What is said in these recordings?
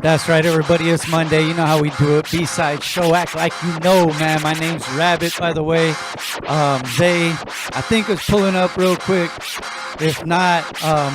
That's right, everybody. It's Monday. You know how we do it. B-side show. Act like you know, man. My name's Rabbit, by the way. Zay, I think, is pulling up real quick. If not,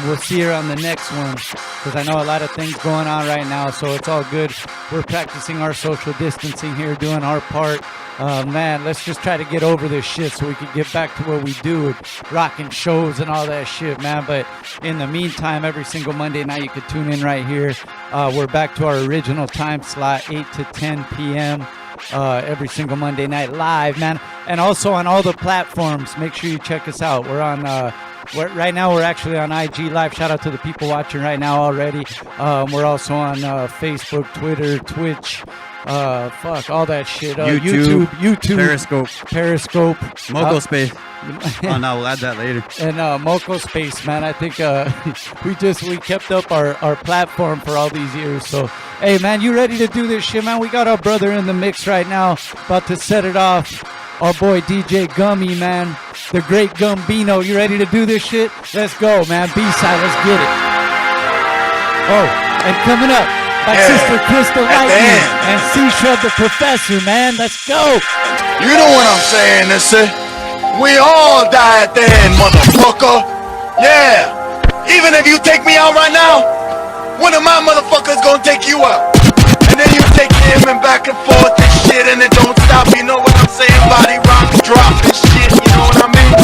we'll see her on the next one, because I know a lot of things going on right now, so it's all good. We're practicing our social distancing here, doing our part. Man, let's just try to get over this shit so we can get back to what we do with rocking shows and all that shit, man. But in the meantime, every single Monday night, you can tune in right here. We're back to our original time slot, 8 to 10 p.m. Every single Monday night live, man. And also on all the platforms, make sure you check us out. We're on... right now, we're actually on IG Live. Shout out to the people watching right now already. We're also on Facebook, Twitter, Twitch, all that shit. YouTube, Periscope, Moco Space. Oh no, we'll add that later. And Moco Space, man. I think we kept up our platform for all these years. So, hey, man, you ready to do this shit, man? We got our brother in the mix right now, about to set it off. Our boy DJ Gummie, man. The great Gumbino. You ready to do this shit? Let's go, man. B-side, let's get it. Oh, and coming up, my sister Crystle Lightning and Shreve The Professor, man. Let's go. You know what I'm saying, Nissa? We all die at the end, motherfucker. Yeah. Even if you take me out right now, one of my motherfuckers gonna take you out. And then you take him and back and forth and shit, and it don't stop. You know what I'm saying? Body rock, drop and shit. You know what I mean?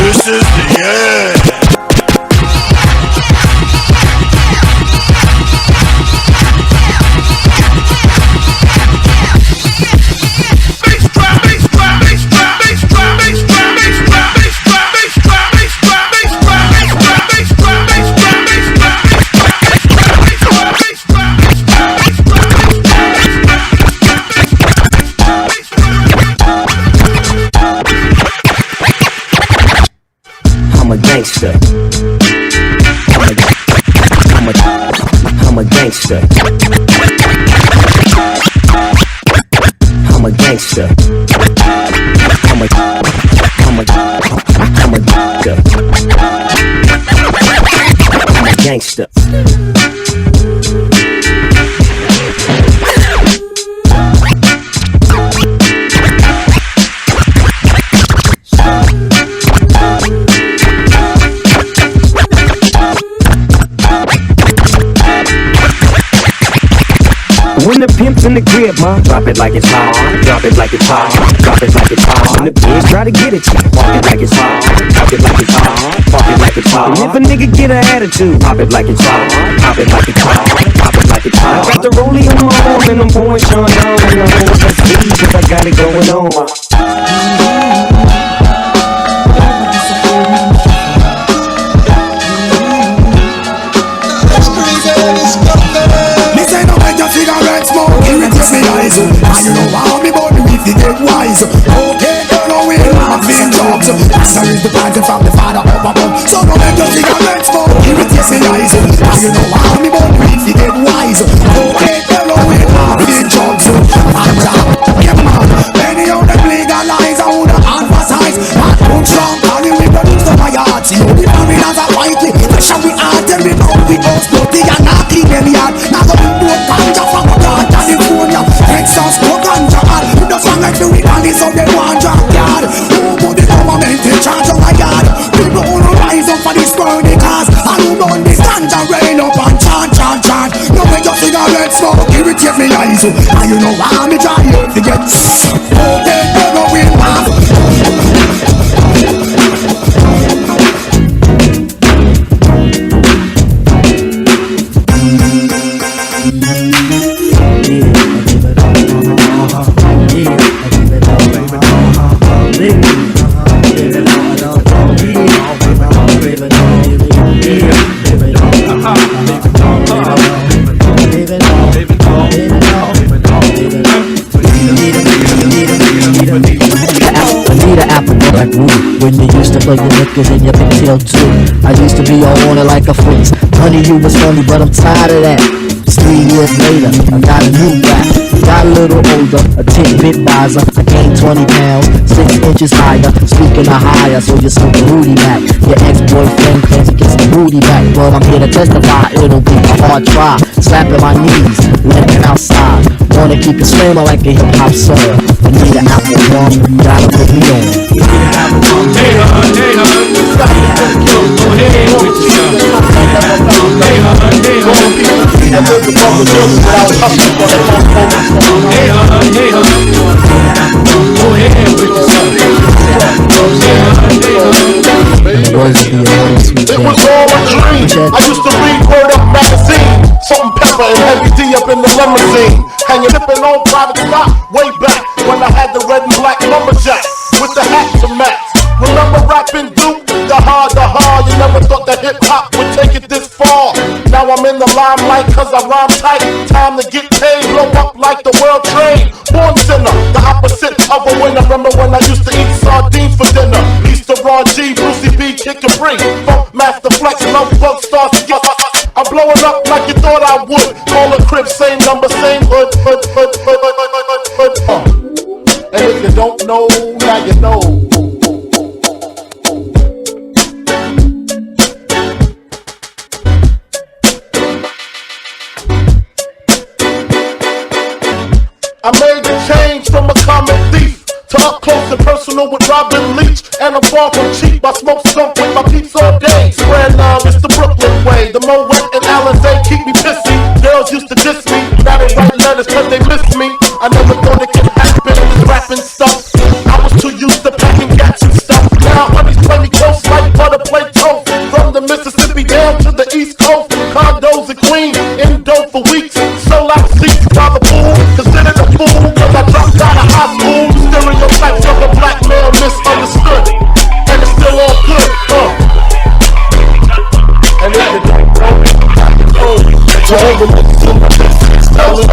This is the end. I'm a gangster. I'm a gangster. I'm a gangster. I'm a gangster. When the pimp's in the crib, ma, drop it like it's hot. Drop it like it's hot. Drop it like it's hot. When the pigs try to get at you, walk it like it's hot. Talk it like it's hot. Walk it like it's hot. And if a nigga get an attitude, pop it like it's hot. Pop it like it's hot. Pop it like it's hot. I got the rollie on my arm and I'm pouring Sean down. And I'm on the speed cause I got it going on. Cigarette smoke, irritates me eyes. I you know how me born if you get wise. Okay, girl, we have been jobs. Pastor is the planting from the father up above. So don't let your cigarette smoke, irritates me eyes. I you know how me born if you get wise. Okay, girl, we have been jobs. And yeah man, many of them legalize. I would emphasize that don't strong, calling we produce the my heart. See how we coming as a Whitey. Shall we all tell me now we all slutty and not clean them yard. Now go to boat ganja from California, Texas, no ganja all. We just want like the weekend so they want junkyard. Who put the government in charge of my yard? People who don't rise up for this burning cars. And who run this ganja rain up and chant. No way just cigarette smoke, irritate me eyes. And you know how me try to get. Okay, never will have. When you used to play your knickers and your pigtail too, I used to be on it like a foot. Honey, you was funny, but I'm tired of that. 3 years later, I got a new rap. Got a little older, a tidbit wiser. I gained 20 pounds, 6 inches higher. Speaking of higher, so you're smoking Rudy Mac. Your ex-boyfriend claims to get some booty back. Well, I'm here to testify, it'll be a hard try. Slapping my knees, letting outside. Wanna keep it slammer like a hip-hop song. I need an apple bomb, you gotta put me on. Hey hun, hey hun, go ahead with your son. Hey hun, hey hun, hey hun, hey hun, go ahead with your son. It was all a dream. I used to read Word Up magazine. Salt and pepper and heavy D up in the limousine. Hanging tipping on private stock way back when I had the red and black lumberjack with the hat to match. Remember rapping Duke? The hard. You never thought that hip hop would take it this far. Now I'm in the limelight cause I rhyme tight. Time to get paid, blow up like the world trade. Born sinner, the opposite of a winner. Remember when I used to eat sardines for dinner? Easter Ron G, Brucey B, Kick and Free. Funk Master Flex, Love Bug Stars to get. I'm blowing up like you thought I would. Call a crib, same number, same hood. And if you don't know, now you know. I made the change from a common thief to up close and personal with Robin Leach. And I'm far from cheap, I smoke skunk with my peeps all day. Spread love, it's the Brooklyn way. The Moet and Alizé keep me pissy. Girls used to diss me, now they write letters cause they miss me. I never thought it could happen, this rapping stuff. I was too used to packing gats and stuff. Now honeys play me close like butter play toast. From the Mississippi down to the East Coast. Condos in Queens, in dope for weeks. Sold out seats by the pool, considered a fool cause I dropped out of high school. Stereotypes of a black male misunderstood. And it's still all good, And if you don't know, Jehovah niggas in my business. Tell it,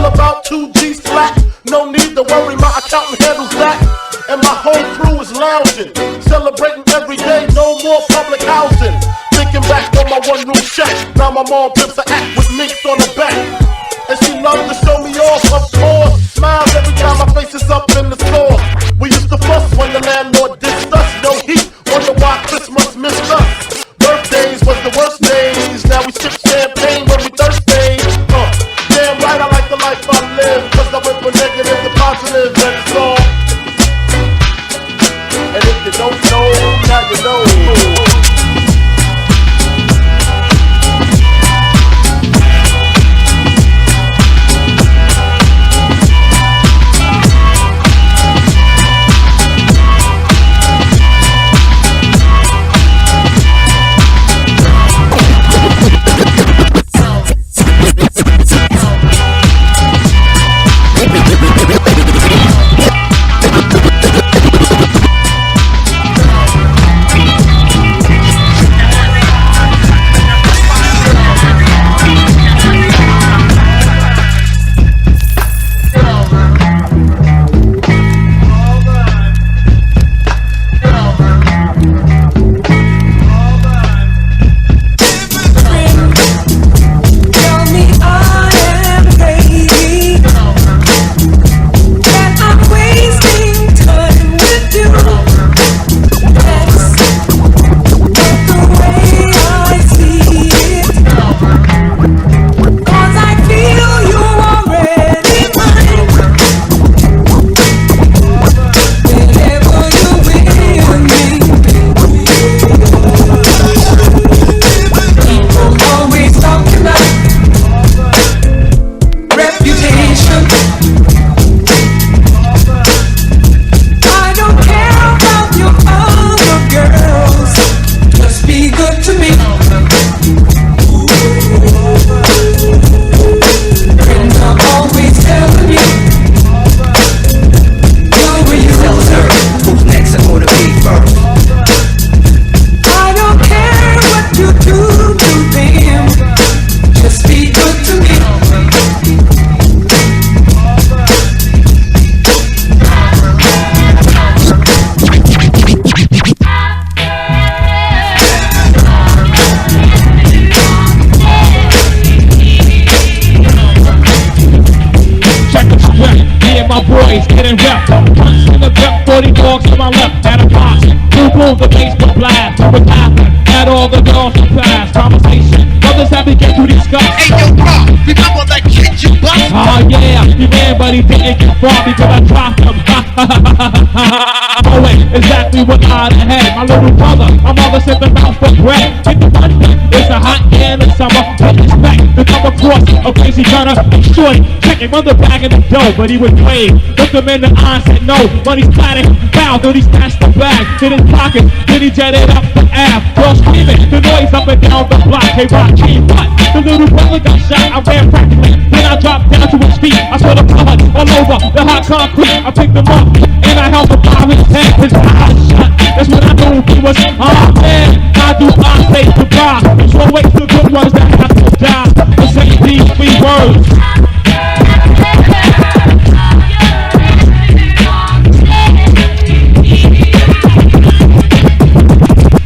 about 2 G's flat. No need to worry, my accountant handles that. And my whole crew is lounging, celebrating every day, no more public housing. Thinking back on my one-room shack, now my mom pimps a act with minks on the back. And she loves to show me off, of course. Smiles every time my face is up in the store. We used to fuss when the landlord dissed us. No heat, wonder why Christmas missed us. Birthdays was the worst days, now we sip champagne when we thirsty. Damn right, I like the life I live, cause I went from negative to positive, and it's all. And if you don't know, now you know. and rep. Punch in the depth, 40 dogs to my left. At a box, boom, the basement blast. What's happening? At all the girls to pass. Conversation, others have to get to discuss. Hey, yo, bro, remember that kid you bust? Oh yeah, he ran but he didn't get far because I dropped him. Knowing exactly what I'd had. My little brother, my mother sent them out for bread. Get the money, it's a hot year in the summer. Don't expect to come across a crazy gunner. Shorty, checking mother bag in the dough, but he was brave. Looked him in the eye and said no. Money's splattered, foul, then he snatched the bag. In his pocket, then he jetted up the Ave. Girl screaming, the noise up and down the block. Hey, Rock, what? The little brother got shot, I ran practically. Then I dropped down to his feet. I saw the blood all over the hot concrete. I picked him up and I held him by his head. His eyes shut. That's when I knew he was, oh man, how do I say goodbye? So wait till the good ones that have to die. To say these 3 words.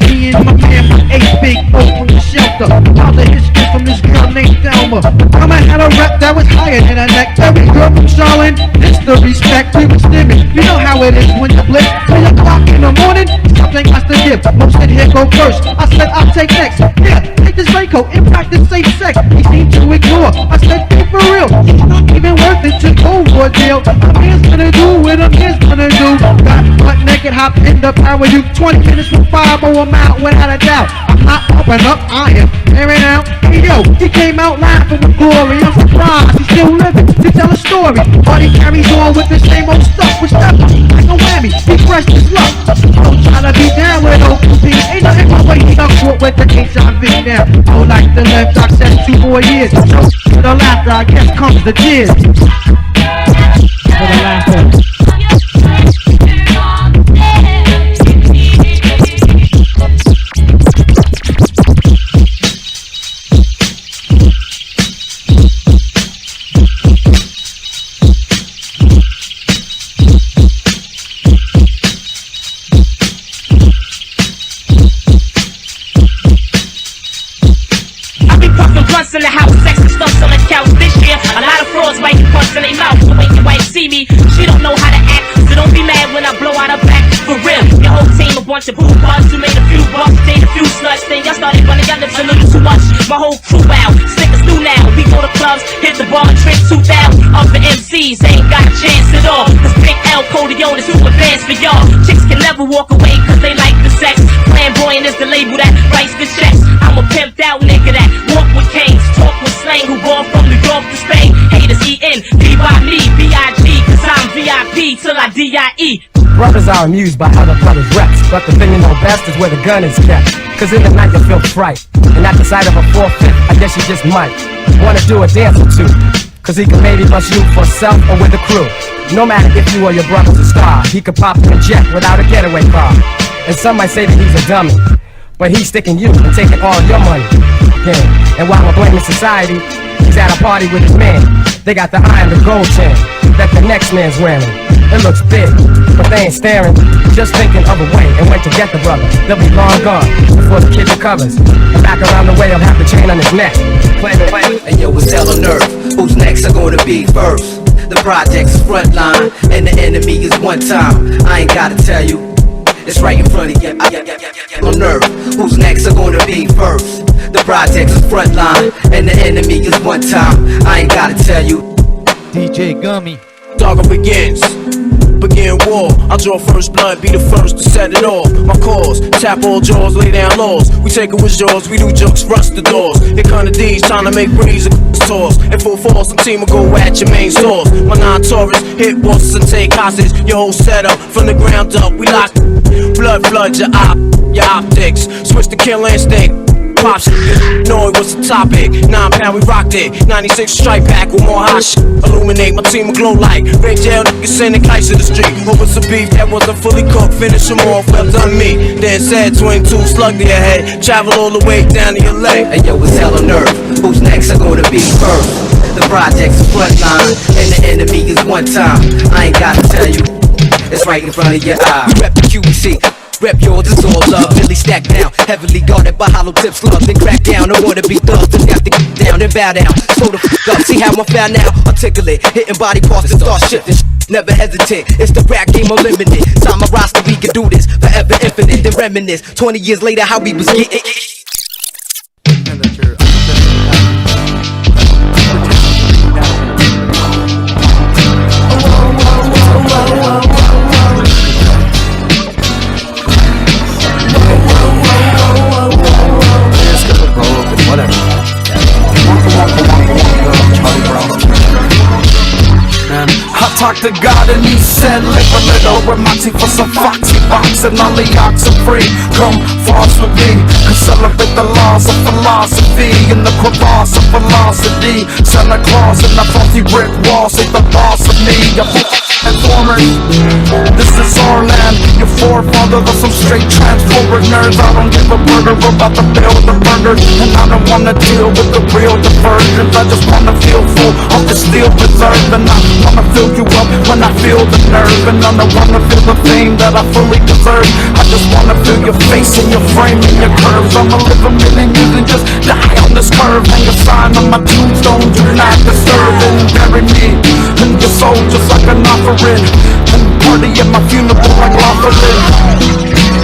Me and my man, 8 big oak from the shelter. All the history from this girl named Thelma. Thelma had a rep that was higher than her neck. Every girl from Charlotte, it's the respect we was stimming. You know how it is when you blitz. 3 o'clock in the morning, something has to give. Most said here go first. I said I'll take next. Yeah, take this raincoat and practice safe sex. He seemed to ignore. I said be for real. It's not even worth it to go for a deal. A man's gonna do what a man's gonna do. Got butt naked, hop in the power. You 20 minutes from 5 or a mile without a doubt. I'm not open up, I am airing out. Hey yo, he came out laughing with glory. I'm surprised he's still living to tell a story. But he carries on with the same old stuff. With stuff like a whammy, he pressed his luck. Don't try to be down with OPP. Ain't nothing but way he done caught with the HIV now. Don't like the left, doc says 2 more years. So to the laughter, I guess comes the tears. For the laughter. In the house, sexy stuff on the couch this year. A lot of frauds biting punch in their mouth. So when your wife see me, she don't know how to act. So don't be mad when I blow out her back. For real, your whole team a bunch of boo-buzz who made a few bucks, made a few sluts. Then y'all started running your lips a little too much. My whole crew out, stickers through now. We go to clubs, hit the bar, trick 2,000. Other MCs ain't got a chance at all. Cause Big L Codeon is too advanced for y'all. Chicks can never walk away cause they like the sex. Flamboyant is the label that writes the checks. I'm a pimped out nigga that walk with canes, talk with slang, who born from New York to Spain. Haters eatin', be by me, B.I.G. Cause I'm VIP till I D.I.E. Brothers are amused by how the brothers reps, but the thing you know best is where the gun is kept. Cause in the night you feel fright, and at the sight of a 4/5, I guess you just might wanna do a dance or two. Cause he can maybe bust you for self or with a crew. No matter if you or your brother's a star, he could pop in a jet without a getaway car. And some might say that he's a dummy, but he's sticking you and taking all your money. Yeah. And while we're blaming society, he's at a party with his man. They got the eye and the gold chain that the next man's wearing. It looks big, but they ain't staring, just thinking of a way and when to get the brother. They'll be long gone before the kid recovers. And back around the way, he'll have the chain on his neck. And yo, it's hell on earth. Who's next are gonna be first? The project's front line, and the enemy is one time. I ain't gotta tell you, it's right in front of you. On earth, who's next are gonna be first? The project's front line, and the enemy is one time. I ain't gotta tell you. DJ Gummie. Saga begins. Begin war. I'll draw first blood, be the first to set it off. My cause, tap all jaws, lay down laws. We take it with jaws, we do jokes, rust the doors. Here come the D's, trying to make breeze and toss. In full force, the team will go at your main source. My non-Taurus, hit bosses and take hostage. Your whole setup, from the ground up, we lock. Blood floods your optics. Switch the kill instinct. Pop shit, know it was the topic. 9 pound, we rocked it. 96 stripe pack with more hot shit. Illuminate, my team will glow like red jail niggas sending kites to the street. Over some beef that wasn't fully cooked. Finish them off, well done me. Then said 22 slug to your head. Travel all the way down to your leg. And yo, it's hell on earth. Who's next are gonna be first? The project's front line, and the enemy is one time. I ain't gotta tell you, it's right in front of your eye. We rep the QEC. Rep yours, it's all love. Really stacked down, heavily guarded by hollow tips, slugs. Then crack down, I wanna be thugs. Then have to get down and bow down. Slow the f up, see how I'm found now? Articulate, hitting body parts and start shifting. Never hesitate, it's the rap game unlimited. Sign my roster, we can do this forever infinite. Then reminisce 20 years later how we was getting. I talked to God and he said, live a little with Moxie for some foxy box and all the oxen free. Come floss with me and celebrate the laws of philosophy in the crevasse of velocity. Santa Claus and the faulty brick walls ain't the boss of me. Informers, this is our land. Your forefathers are some straight transformer nerds. I don't give a burger about the build the burgers, and I don't wanna deal with the real diversions. I just wanna feel full of the steel reserve, and I wanna fill you up when I feel the nerve, and I don't wanna feel the fame that I fully deserve. I just wanna feel your face and your frame and your curves. I'ma live a million years and just die on this curve. Hang a sign on my tombstone, do not disturb, and bury me in your soul just like an offering, and party at my funeral like Laughlin.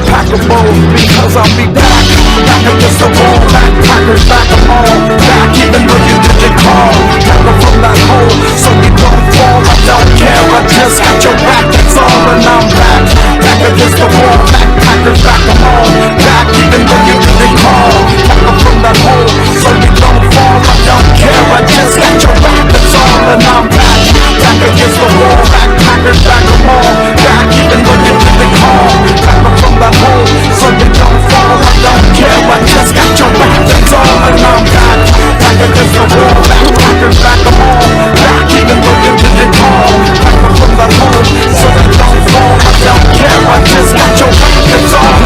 Pack a bowl because I'll be back. Back against the wall, backpackers, back them all. Back even though you didn't call. Back up from that hole so we don't fall. I don't care, I just got your back, that's all, and I'm back. Back against the wall, backpackers, back them all. Back even though you didn't call. Back up from that hole so we don't fall. I don't care, I just got your back, that's all, and I'm back. Back against the wall, backpackers, back them all. Back even though you didn't call. Back up from that hole so we don't fall. I don't care, I just got your back, that's all, and I'm back. Back against the wall, backpackers, back them all. Back even though you didn't call. Back up from that hole so we don't fall. I don't care, I just got your back, that's all.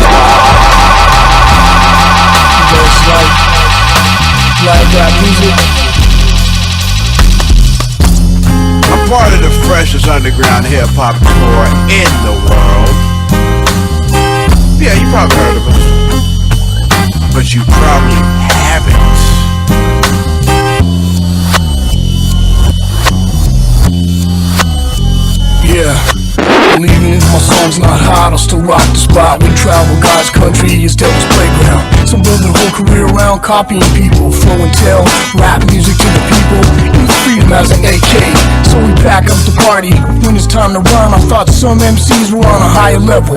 It's like rap music. I'm part of the freshest underground hip-hop tour in the world. Yeah, you probably heard of us, but you probably haven't. Yeah. And even if my song's not hot, I'll still rock the spot. We travel God's country, it's devil's playground. Some build their whole career around copying people. Flow and tell, rap music to the people. Use freedom as an AK, so we pack up the party. When it's time to run, I thought some MCs were on a higher level.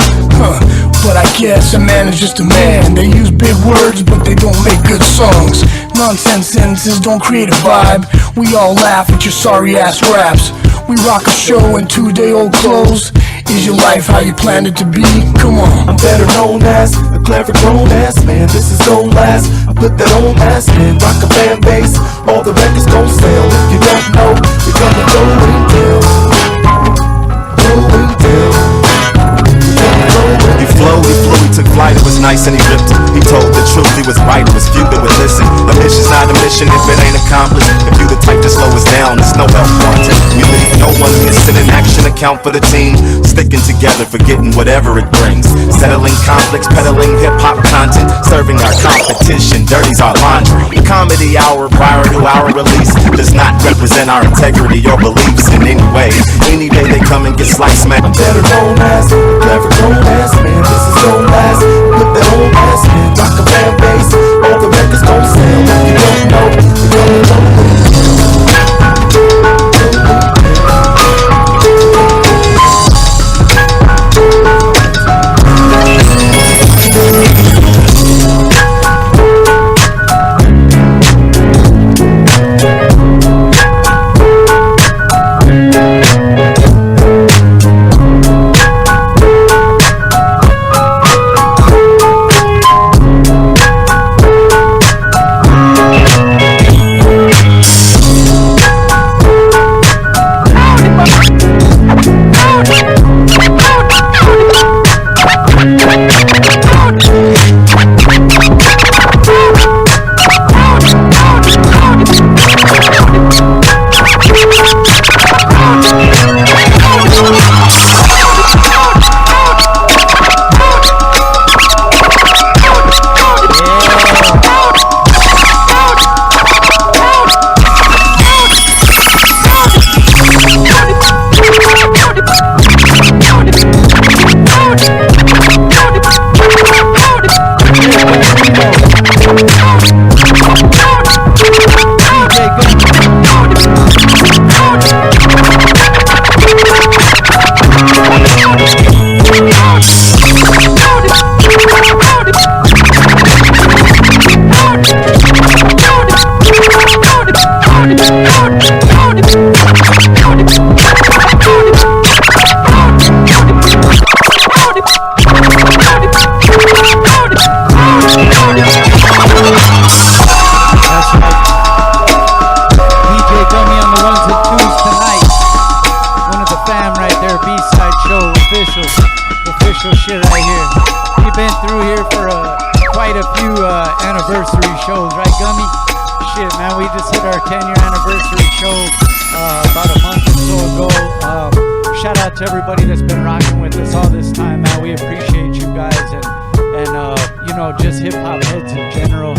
But I guess a man is just a man. They use big words, but they don't make good songs. Nonsense sentences don't create a vibe. We all laugh at your sorry ass raps. We rock a show in 2-day-old clothes. Is your life how you planned it to be? Come on. I'm better known as a clever grown ass man. This is gon' last. I put that on mask man. Rock a fan base. All the records gon' sell. If you don't know, you're gonna go and tell. Go and tell. He flew, he took flight, it was nice and he ripped it. He told the truth, he was right, it was few that would listen. A mission's not a mission if it ain't accomplished. If you the type to slow us down, it's no help wanted. We leave no one missing in action, account for the team. Sticking together, forgetting whatever it brings. Settling conflicts, peddling hip-hop content. Serving our competition, dirty's our laundry. Comedy hour prior to our release does not represent our integrity or beliefs in any way. Any day they come and get sliced, man. I'm better known as a clever grown ass man. This is gon' last. Put that on mask man. Rock a fan base. All the records gon' sell. If you don't know, you're gonna know. special shit right here. We've been through here for quite a few anniversary shows, right, Gummie? Shit, man, we just hit our 10-year anniversary show about a month or so ago. Shout out to everybody that's been rocking with us all this time, man. We appreciate you guys and you know, just hip-hop heads in general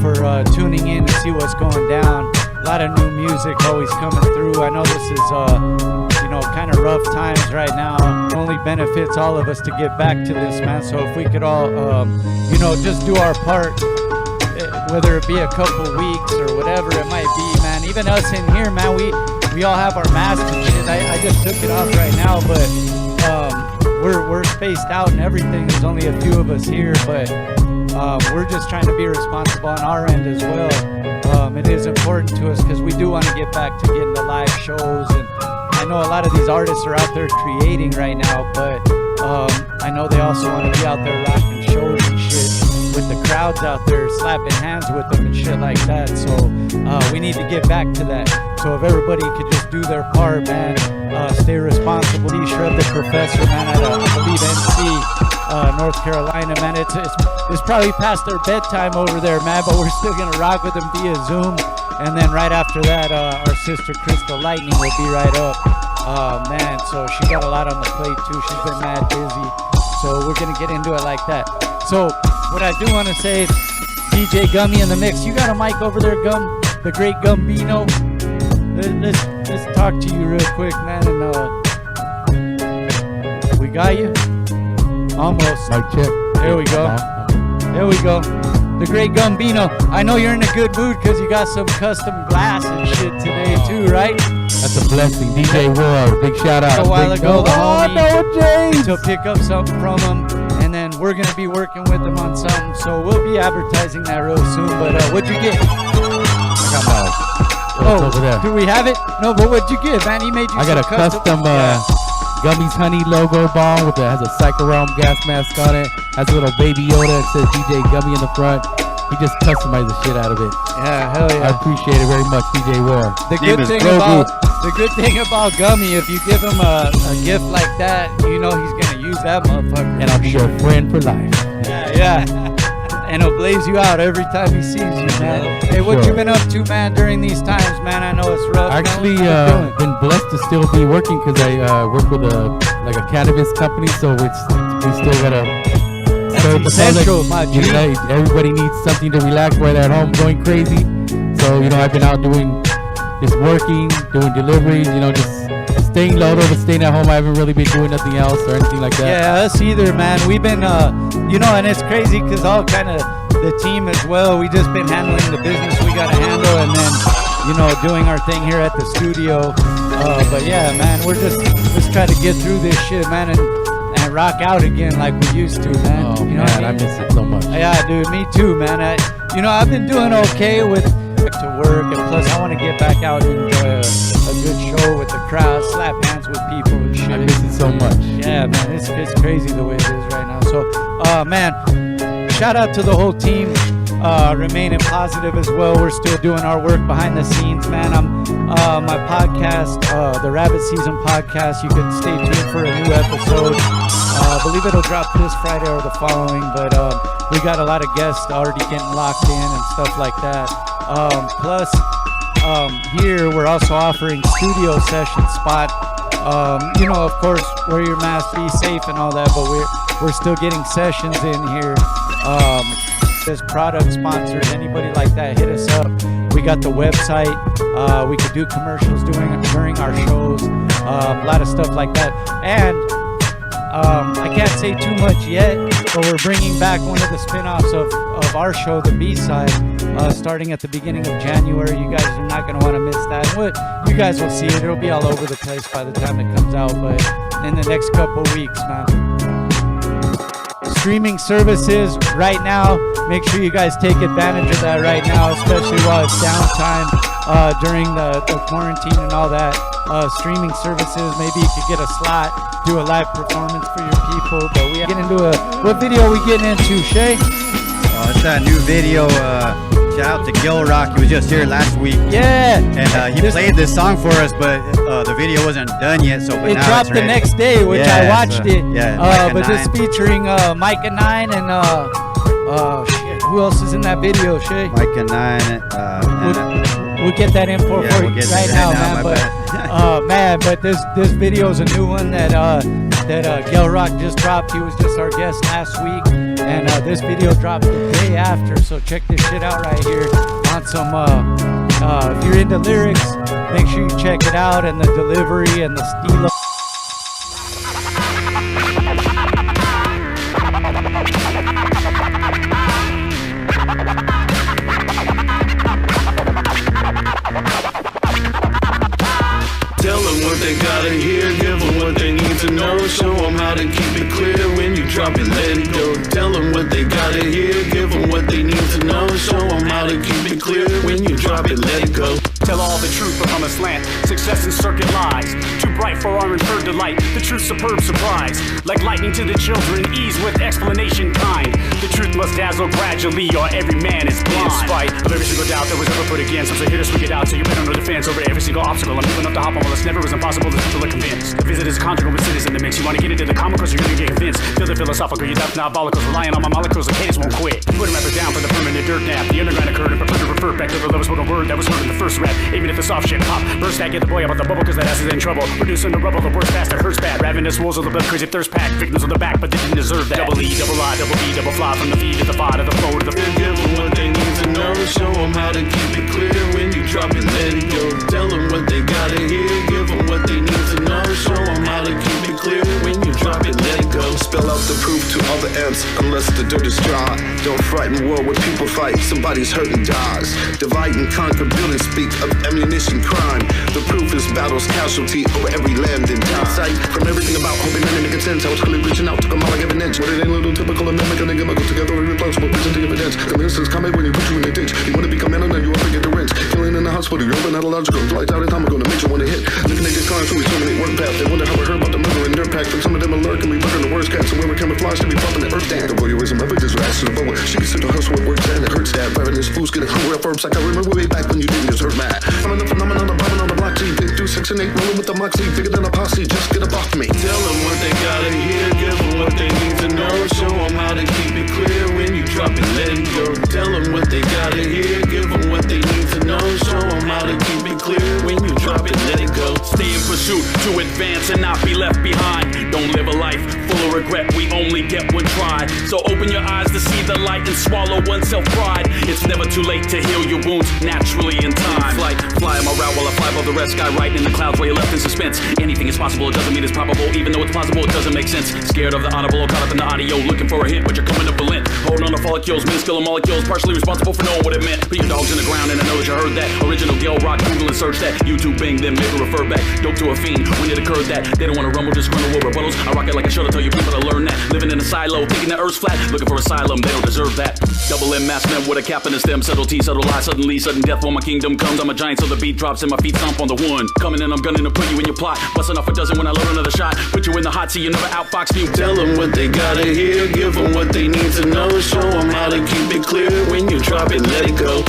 for tuning in to see what's going down. A lot of new music always coming through. I know this is, you know, kind of rough times right now. It only benefits all of us to get back to this, man. So if we could all, you know, just do our part, whether it be a couple weeks or whatever it might be, man. Even us in here, man, we all have our masks and shit. I just took it off right now, but we're spaced out and everything. There's only a few of us here, but we're just trying to be responsible on our end as well. It is important to us because we do want to get back to getting the live shows, and I know a lot of these artists are out there creating right now, but I know they also want to be out there rocking shows and shit with the crowds out there, slapping hands with them and shit like that. So we need to get back to that. So if everybody could just do their part, man, stay responsible. Shreve The Professor, man, at I believe NC, North Carolina, man. It's probably past their bedtime over there, man, but we're still gonna rock with them via Zoom. And then right after that, our sister Crystle Lightning will be right up. Man, so she got a lot on the plate too. She's been mad busy. So we're gonna get into it like that. So what I do want to say is DJ Gummie in the mix. You got a mic over there, Gum? The great Gumbino. Let's talk to you real quick, man. And we got you. Almost. Mic check. There we go. There we go. The great Gumbino. I know you're in a good mood because you got some custom glass and shit today too, right? That's a blessing. DJ World, big shout out. A while ago, the homie James. to pick up something from him, and then we're gonna be working with him on something. So we'll be advertising that real soon. But what'd you get? I got my. Over there. Do we have it? No, but what'd you get, man? He made you. I got a custom Gummie's Honey logo bomb with has a Psycho Realm gas mask on it. Has a little baby Yoda that says DJ Gummie in the front. He just customized the shit out of it. Yeah, hell yeah. I appreciate it very much, DJ War. The good thing about Gummie, if you give him a gift like that, you know he's gonna use that motherfucker. And I'll be your friend for life. Yeah. And he'll blaze you out every time he sees you, man. Hey, what you been up to, man, during these times, man? I know it's rough. Actually, been blessed to still be working because I work with a cannabis company, so we still gotta serve the public. You know, everybody needs something to relax while they're at home going crazy. So you know, I've been out doing just working, doing deliveries. You know, just staying low, but staying at home. I haven't really been doing nothing else or anything like that. Yeah, us either, man. We've been, you know, and it's crazy because all kind of the team as well. We just been handling the business we got to handle, and then, you know, doing our thing here at the studio. But yeah, man, we're just trying to get through this shit, man, and rock out again like we used to, man. Oh, you know man, I miss it so much. Yeah, dude, me too, man. You know, I've been doing okay with to work, and plus I want to get back out and enjoy a good show with the crowd, slap hands with people and shit. I miss it so much. Yeah, man, it's crazy the way it is right now. So, man, shout out to the whole team, remaining positive as well. We're still doing our work behind the scenes, man. My podcast, the Rabbit Season podcast, you can stay tuned for a new episode. I believe it'll drop this Friday or the following, but we got a lot of guests already getting locked in and stuff like that. Plus, here we're also offering studio session spot. You know, of course, wear your mask, be safe and all that, but we're still getting sessions in here. There's product sponsors, anybody like that, hit us up. We got the website. We could do commercials during our shows. A lot of stuff like that. And I can't say too much yet, but we're bringing back one of the spin-offs of our show, the B-side, starting at the beginning of January. You guys are not going to want to miss that. You guys will see it. It'll be all over the place by the time it comes out, but in the next couple weeks, man. Streaming services right now, make sure you guys take advantage of that right now, especially while it's downtime during the quarantine and all that. Streaming services, maybe you could get a slot, do a live performance for your people. But we get into what video are we getting into, Shaye? It's that new video, Shout out to Gil Rock. He was just here last week. Yeah. And he played this song for us, but the video wasn't done yet. So it dropped the next day, which I watched it. Yeah. But this featuring Micah 9 and shit, who else is in that video, Shaye? Micah 9. We'll get that info for you right now, man. But this video is a new one that Gil Rock just dropped. He was just our guest last week, and this video dropped the day after. So check this shit out right here on some. If you're into lyrics, make sure you check it out, and the delivery and the stilo. Tell them what they gotta hear, give them what they need to know. Show them how to keep it clear when you drop it, let it go. Tell them what they gotta hear, give them what they need to know. Show them how to keep it clear when you drop it, let it go. Tell all the truth but on a slant. Success in circuit lies. Too bright for our inferred delight. The truth superb surprise. Like lightning to the children, ease with explanation kind. The truth must dazzle gradually or every man is blind. In spite of every single doubt that was ever put against us, so here to speak it out so you better know the defense over every single obstacle. I'm moving up to hop on, well it's never was impossible, the people are convinced. The visit is a conjugal with sinners in the mix. You wanna get into the comical, so you're gonna get convinced. Feel the philosophical, you're diabolical, relying on my molecules, the cadence won't quit. Put a rapper down for the permanent dirt nap. The underground occurred and prefer to refer back to the lowest spoken word that was heard in the first rap. Even if the soft shit pop, burst that, get the boy about the bubble, cause that ass is in trouble. Reducing the rubble, the worst bastard hurts bad. Ravenous wolves of the blood, crazy thirst pack. Victims on the back, but they didn't deserve that. Double E, double I, double B, double fly. From the feed to the fire to the flow to the give them what they need to know. Show them how to keep it clear when you drop it, let it go. Tell them what they gotta hear, give them what they need to know. Show them how to keep it clear when you drop it, let it go. Spell out the proof to all the ends, unless the dirt is dry. Don't frighten war where people fight, somebody's hurt and dies. Divide and conquer, build and speak of ammunition crime. The proof is battle's casualty over every land and time. Sight from everything about hoping and making sense. I was clearly reaching out to come out like an inch. But it ain't a little typical and make a nigga go together irresponsible, presenting evidence. Convinces comment when you put you in a ditch. You wanna become in and then you wanna get the rent. Killing in the hospital, you're open analogical. Lights out in time, we're gonna make you wanna hit. Looking at your cars, so we terminate work path. They wonder how we heard about the murder in their pack. But some of them are lurking, we bugging the worst cats. And when we camouflage, to be bumping the earth down. The voyeurism of it is rash to the boat. She can sit to hustle with work and it hurts that. Ravenous fools getting hungry up herbs like I remember way back when you didn't deserve mad. I'm in the phenomenon of bombing on the block G. Big through 6 and 8, rolling with the moxie. Bigger than a posse, just get up off me. Tell them what they gotta hear, give them what they need to know. Show them how to keep it clear when you drop it, let it go. Tell them what they gotta hear, give them what they need to know. Show them how to keep it clear when you drop it, let it go. Stay in pursuit to advance and not be left behind. Don't live a life full of regret, we only get one try. So open your eyes to see the light and swallow oneself pride. It's never too late to heal your wounds naturally in time. Fly on my route while I fly above the rest. Sky right in the clouds while you're left in suspense. Anything is possible, it doesn't mean it's probable. Even though it's plausible, it doesn't make sense. Scared of the audible, caught up in the audio, looking for a hint, but you're coming up for lint. Holding on to follicles, minuscule molecules, partially responsible for knowing what it meant. Put your dogs in the ground and I know that you heard that. Original Gil Rock, Google and search that. YouTube, Bing, then maybe refer back. Dope to a fiend, when it occurred that they don't want to rumble, disgruntle with rebuttals. I rock it like I should, I tell you people to learn that. Living in a silo, thinking the earth's flat, looking for asylum, they don't deserve that. Double M mass men with a cap and a stem, subtlety, subtle lie, suddenly, sudden death when my kingdom comes. I'm a giant, so the beat drops and my feet stomp on the one. Coming in, I'm gunning to put you in your plot. Busting off a dozen when I load another shot. Put you in the hot seat, you never outfox me. Tell them what they gotta hear, give them what they need to know. Show them how to keep it clear when you drop it, let it go.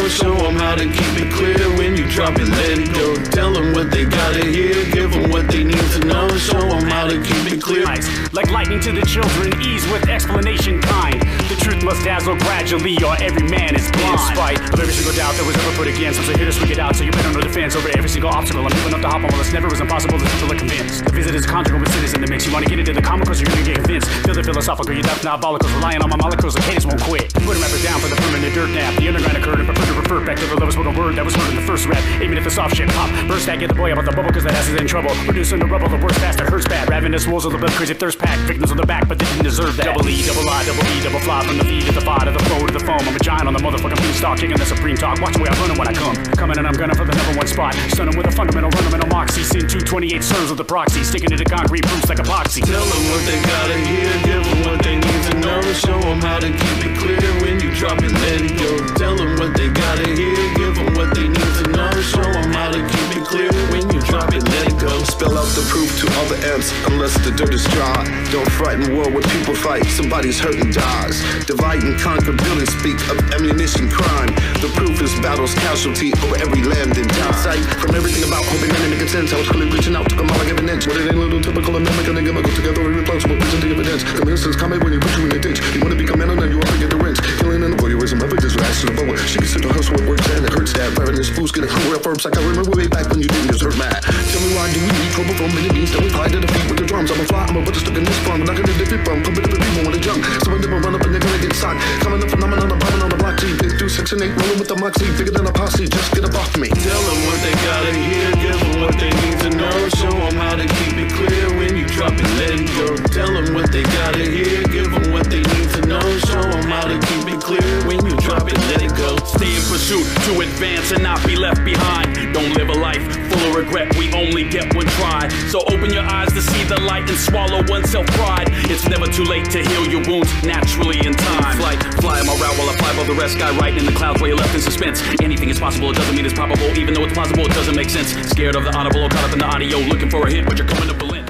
Show them how to keep it clear when you drop it, let it go. Tell them what they gotta hear, give them what they need to know. Show them how to keep it clear. Like lightning to the children, ease with explanation kind. The truth must dazzle gradually, or every man is blind. In spite of every single doubt that was ever put against, so here to speak it out, so you better know defense over every single obstacle. I'm moving up to hop on, well, it's never as impossible as people are convinced. The visit is conjugal with cities in the mix. You want to get into the comicals, you're gonna get convinced. Feel the philosophical, you're deaf diabolicals, relying on my molecules, the cadence won't quit. Put a rapper down for the permanent dirt nap. The underground occurred and prefer to refer back to the lowest spoken word that was heard in the first rap. Aiming at the soft shit pop. Burst that, get the boy about the bubble, cause that ass is in trouble. Reducing the rubble, the worst bastard hurts bad. Ravenous wolves of the blood, crazy thirst pack. Victims on the back, but they didn't deserve that. Double E, double I, double E, double fly. From the feed to the fire, to the flow, to the foam. I'm a giant on the motherfucking beanstalk, kicking the supreme talk. Watch the way I run when I come. Coming and I'm gunning for the number one spot. Stun 'em with a fundamental, rudimental moxie. Sin 228 serves with the proxy. Sticking to the concrete proofs like epoxy. Tell them what they gotta hear, give them what they need to know. Show them how to keep it clear when you drop it, let it go. Tell them what they gotta hear, give them what they need to know. Show them how to keep it clear when you drop it, let it go. Spell out the proof to all the ants, unless the dirt is dry. Don't frighten war where people fight, somebody's hurt and dies. Divide and conquer, build and speak of ammunition crime. The proof is battle's casualty over every land and town. Sight from everything about hoping that it makes sense. I was clearly reaching out, took them all like every inch. What it ain't little typical and mimic and go together irresponsible, presenting evidence. The minister's comment when you put you in the ditch. You wanna become man, now you wanna get the wrench. Killing and voyeurism, evidence rise to the bone. She can sit to hustle, it works and it hurts that. Ravenous fools getting hungry up herbs like I remember way back when you didn't deserve mad. Tell me why do we need trouble from many beings that we fly to the feet with the drums? I'm a fly, I'm a butter stuck in this farm, but not gonna defeat from. Pumping up the people when they jump. Some of them will run up and they're gonna get socked. Coming up phenomenon, I'm bombing on the block G. Big through 6 and 8, rolling with the moxie, bigger than a posse. Just get up off me. Tell them what they gotta hear, give them what they need to know. Show them how to keep it clear when you drop it, let it go. Tell them what they gotta hear, give them what they need to know. Show them how to keep it clear when you drop it, let it go. Stay in pursuit to advance and not be left behind. Don't live a life full of regret, we only get one try. So open your eyes to see the light and swallow oneself pride. It's never too late to heal your wounds naturally in time. Fly my route while I fly above the rest. Sky right in the clouds while you're left in suspense. Anything is possible, it doesn't mean it's probable. Even though it's plausible, it doesn't make sense. Scared of the audible or caught up in the audio, looking for a hit, but you're coming to Berlin.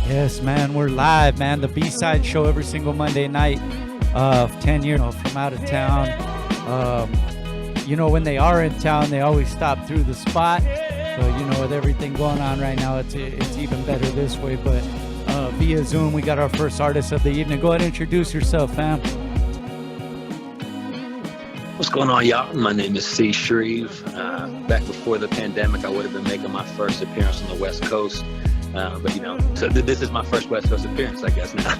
Yes, man, we're live, man. The B-side show every single Monday night of 10 years from out of town. You know, when they are in town, they always stop through the spot. So, you know, with everything going on right now, it's even better this way. But via Zoom, we got our first artist of the evening. Go ahead and introduce yourself, fam. What's going on, y'all? My name is C. Shreve. Back before the pandemic, I would have been making my first appearance on the West Coast. But, you know, so this is my first West Coast appearance, I guess, now.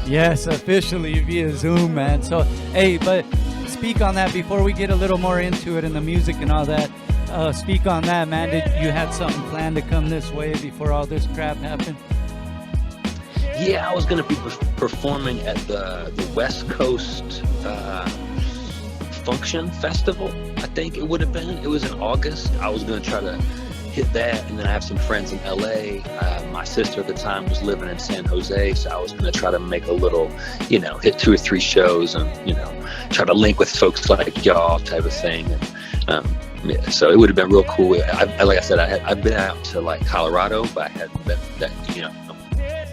Yes, officially via Zoom, man. So, hey, but speak on that before we get a little more into it and the music and all that. Speak on that, man. Did you had something planned to come this way before all this crap happened? Yeah, I was going to be performing at the West Coast Function Festival, I think it would have been. It was in August. I was going to try to hit that, and then I have some friends in LA. My sister at the time was living in San Jose, so I was going to try to make a little, you know, hit 2 or 3 shows and, you know, try to link with folks like y'all type of thing. And, yeah, so it would have been real cool. Like I said, I've been out to like Colorado, but I hadn't been that, you know,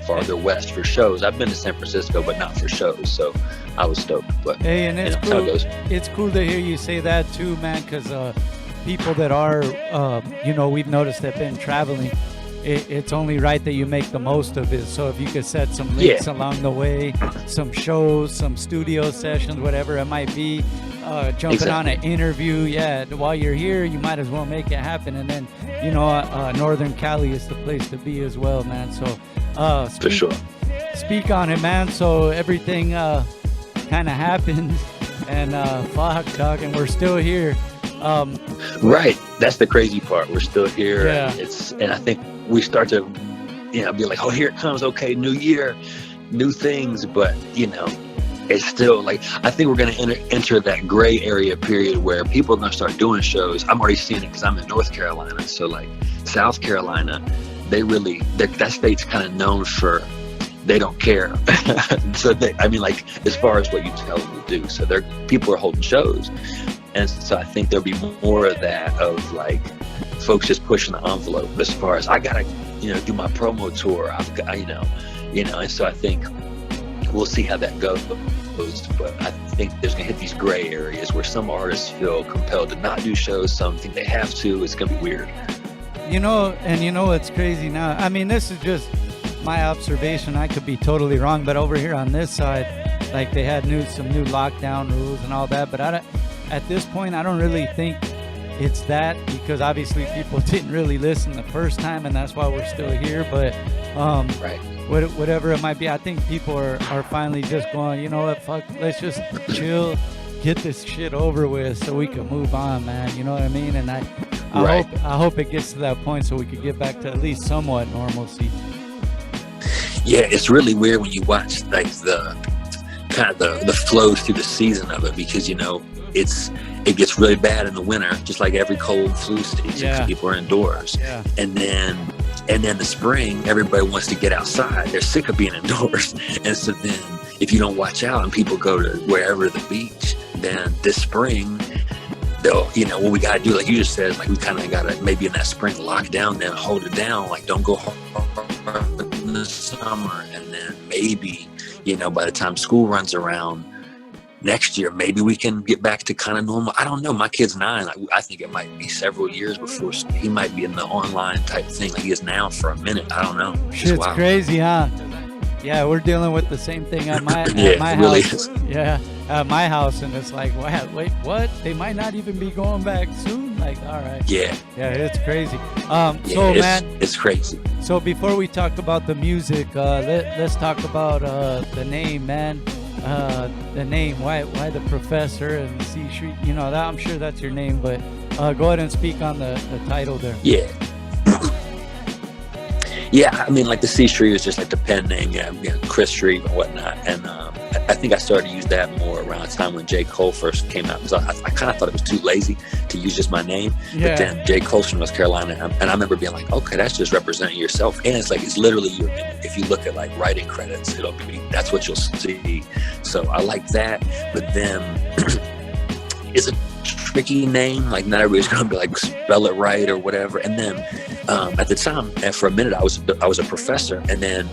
farther west for shows. I've been to San Francisco, but not for shows. So I was stoked. But hey, and it's cool. It's cool to hear you say that too, man, because people that are, you know, we've noticed that been traveling. It's only right that you make the most of it. So if you could set some links along the way, some shows, some studio sessions, whatever it might be, jumping on an interview, while you're here, you might as well make it happen. And then, you know, Northern Cali is the place to be as well, man. So for sure. Speak on it, man. So everything kind of happened, and fuck, dog, and we're still here. Right, that's the crazy part. We're still here. Yeah. And I think we start to, you know, be like, oh, here it comes. Okay, new year, new things. But you know, it's still like, I think we're going to enter that gray area period where people are going to start doing shows. I'm already seeing it because I'm in North Carolina. So like South Carolina, that state's kind of known for, they don't care. So I mean, like, as far as what you tell them to do. So people are holding shows. And so I think there'll be more of that, of like folks just pushing the envelope as far as I gotta, you know, do my promo tour. I've got, you know, and so I think we'll see how that goes. But I think there's gonna hit these gray areas where some artists feel compelled to not do shows, some think they have to. It's gonna be weird. You know, and you know what's crazy now? I mean, this is just my observation. I could be totally wrong, but over here on this side, like they had some new lockdown rules and all that. But at this point, I don't really think it's that, because obviously people didn't really listen the first time, and that's why we're still here. But right. Whatever it might be, I think people are finally just going, you know what, fuck, let's just chill, get this shit over with so we can move on, man. You know what I mean? And I hope it gets to that point so we could get back to at least somewhat normalcy. Yeah, it's really weird when you watch like the kind of the flows through the season of it, because you know it gets really bad in the winter, just like every cold flu season, because people are indoors. Yeah. And then the spring, everybody wants to get outside. They're sick of being indoors. And so then if you don't watch out and people go to wherever the beach, then this spring, they'll, you know, what we got to do, like you just said, like we kind of got to maybe in that spring lock down, then hold it down. Like don't go hard in the summer. And then maybe, you know, by the time school runs around next year, maybe we can get back to kind of normal. I don't know. My kid's 9. I think it might be several years before he might be in the online type thing like he is now for a minute. I don't know. Shit's crazy, huh? Yeah, we're dealing with the same thing at my really house. is. Yeah, at my house, and it's like, wait, what? They might not even be going back soon. Like, all right. Yeah, it's crazy. It's crazy. So before we talk about the music, let's talk about the name, man. The name, why the Professor and the C Street, you know, that I'm sure that's your name, but go ahead and speak on the title there. Yeah, I mean, like the C Shreve is just like the pen name, Chris Shreve and whatnot. And I think I started to use that more around the time when J. Cole first came out, because I kind of thought it was too lazy to use just my name. Yeah. But then J. Cole's from North Carolina, and I remember being like, okay, that's just representing yourself. And it's like, it's literally if you look at like writing credits, that's what you'll see. So I like that. But then it's a tricky name, like not everybody's gonna be like spell it right or whatever. And then at the time, and for a minute, I was a professor, and then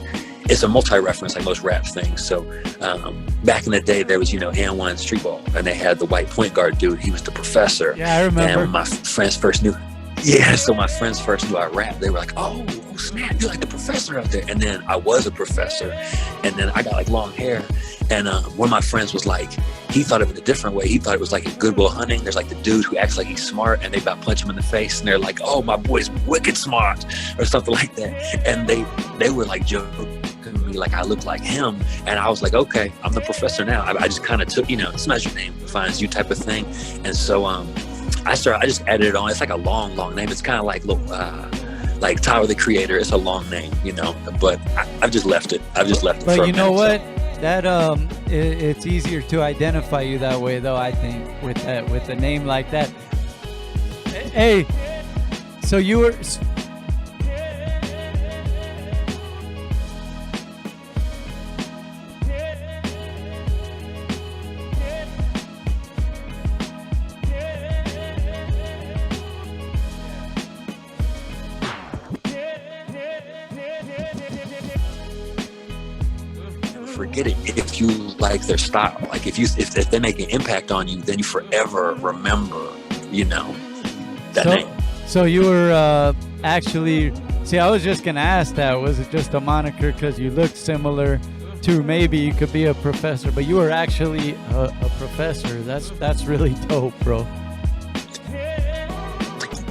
it's a multi-reference like most rap things. So back in the day, there was, you know, And1 Street Ball, and they had the white point guard dude. He was the professor. Yeah, I remember. And when my friends first knew, I rapped, they were like, oh snap, you're like the professor out there. And then I was a professor, and then I got like long hair. And one of my friends was like, he thought of it a different way. He thought it was like in Good Will Hunting. There's like the dude who acts like he's smart, and they about punch him in the face, and they're like, oh, my boy's wicked smart, or something like that. And they were like joking me like I looked like him. And I was like, okay, I'm the professor now. I just kind of took, you know, it's not your name defines you type of thing. And so I just added it on. It's like a long name. It's kind of like Tyler the Creator. It's a long name, you know, but I've just left it. But you know what? That it's easier to identify you that way, though. I think with a name like that. Hey, so you were. Forget it if you like their style. Like if they make an impact on you, then you forever remember, you know, that name. So you were actually, see, I was just gonna ask that, was it just a moniker because you look similar to, maybe you could be a professor, but you were actually a professor. That's really dope, bro.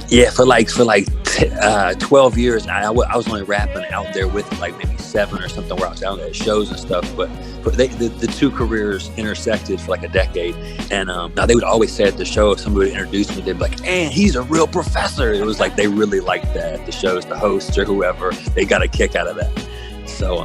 Yeah, for like 12 years, I was only rapping out there with like maybe 7 or something, where I was out at shows and stuff. But the two careers intersected for like a decade. And now they would always say at the show, if somebody would introduce me, they'd be like, "And he's a real professor." It was like they really liked that at the shows, the hosts or whoever, they got a kick out of that. So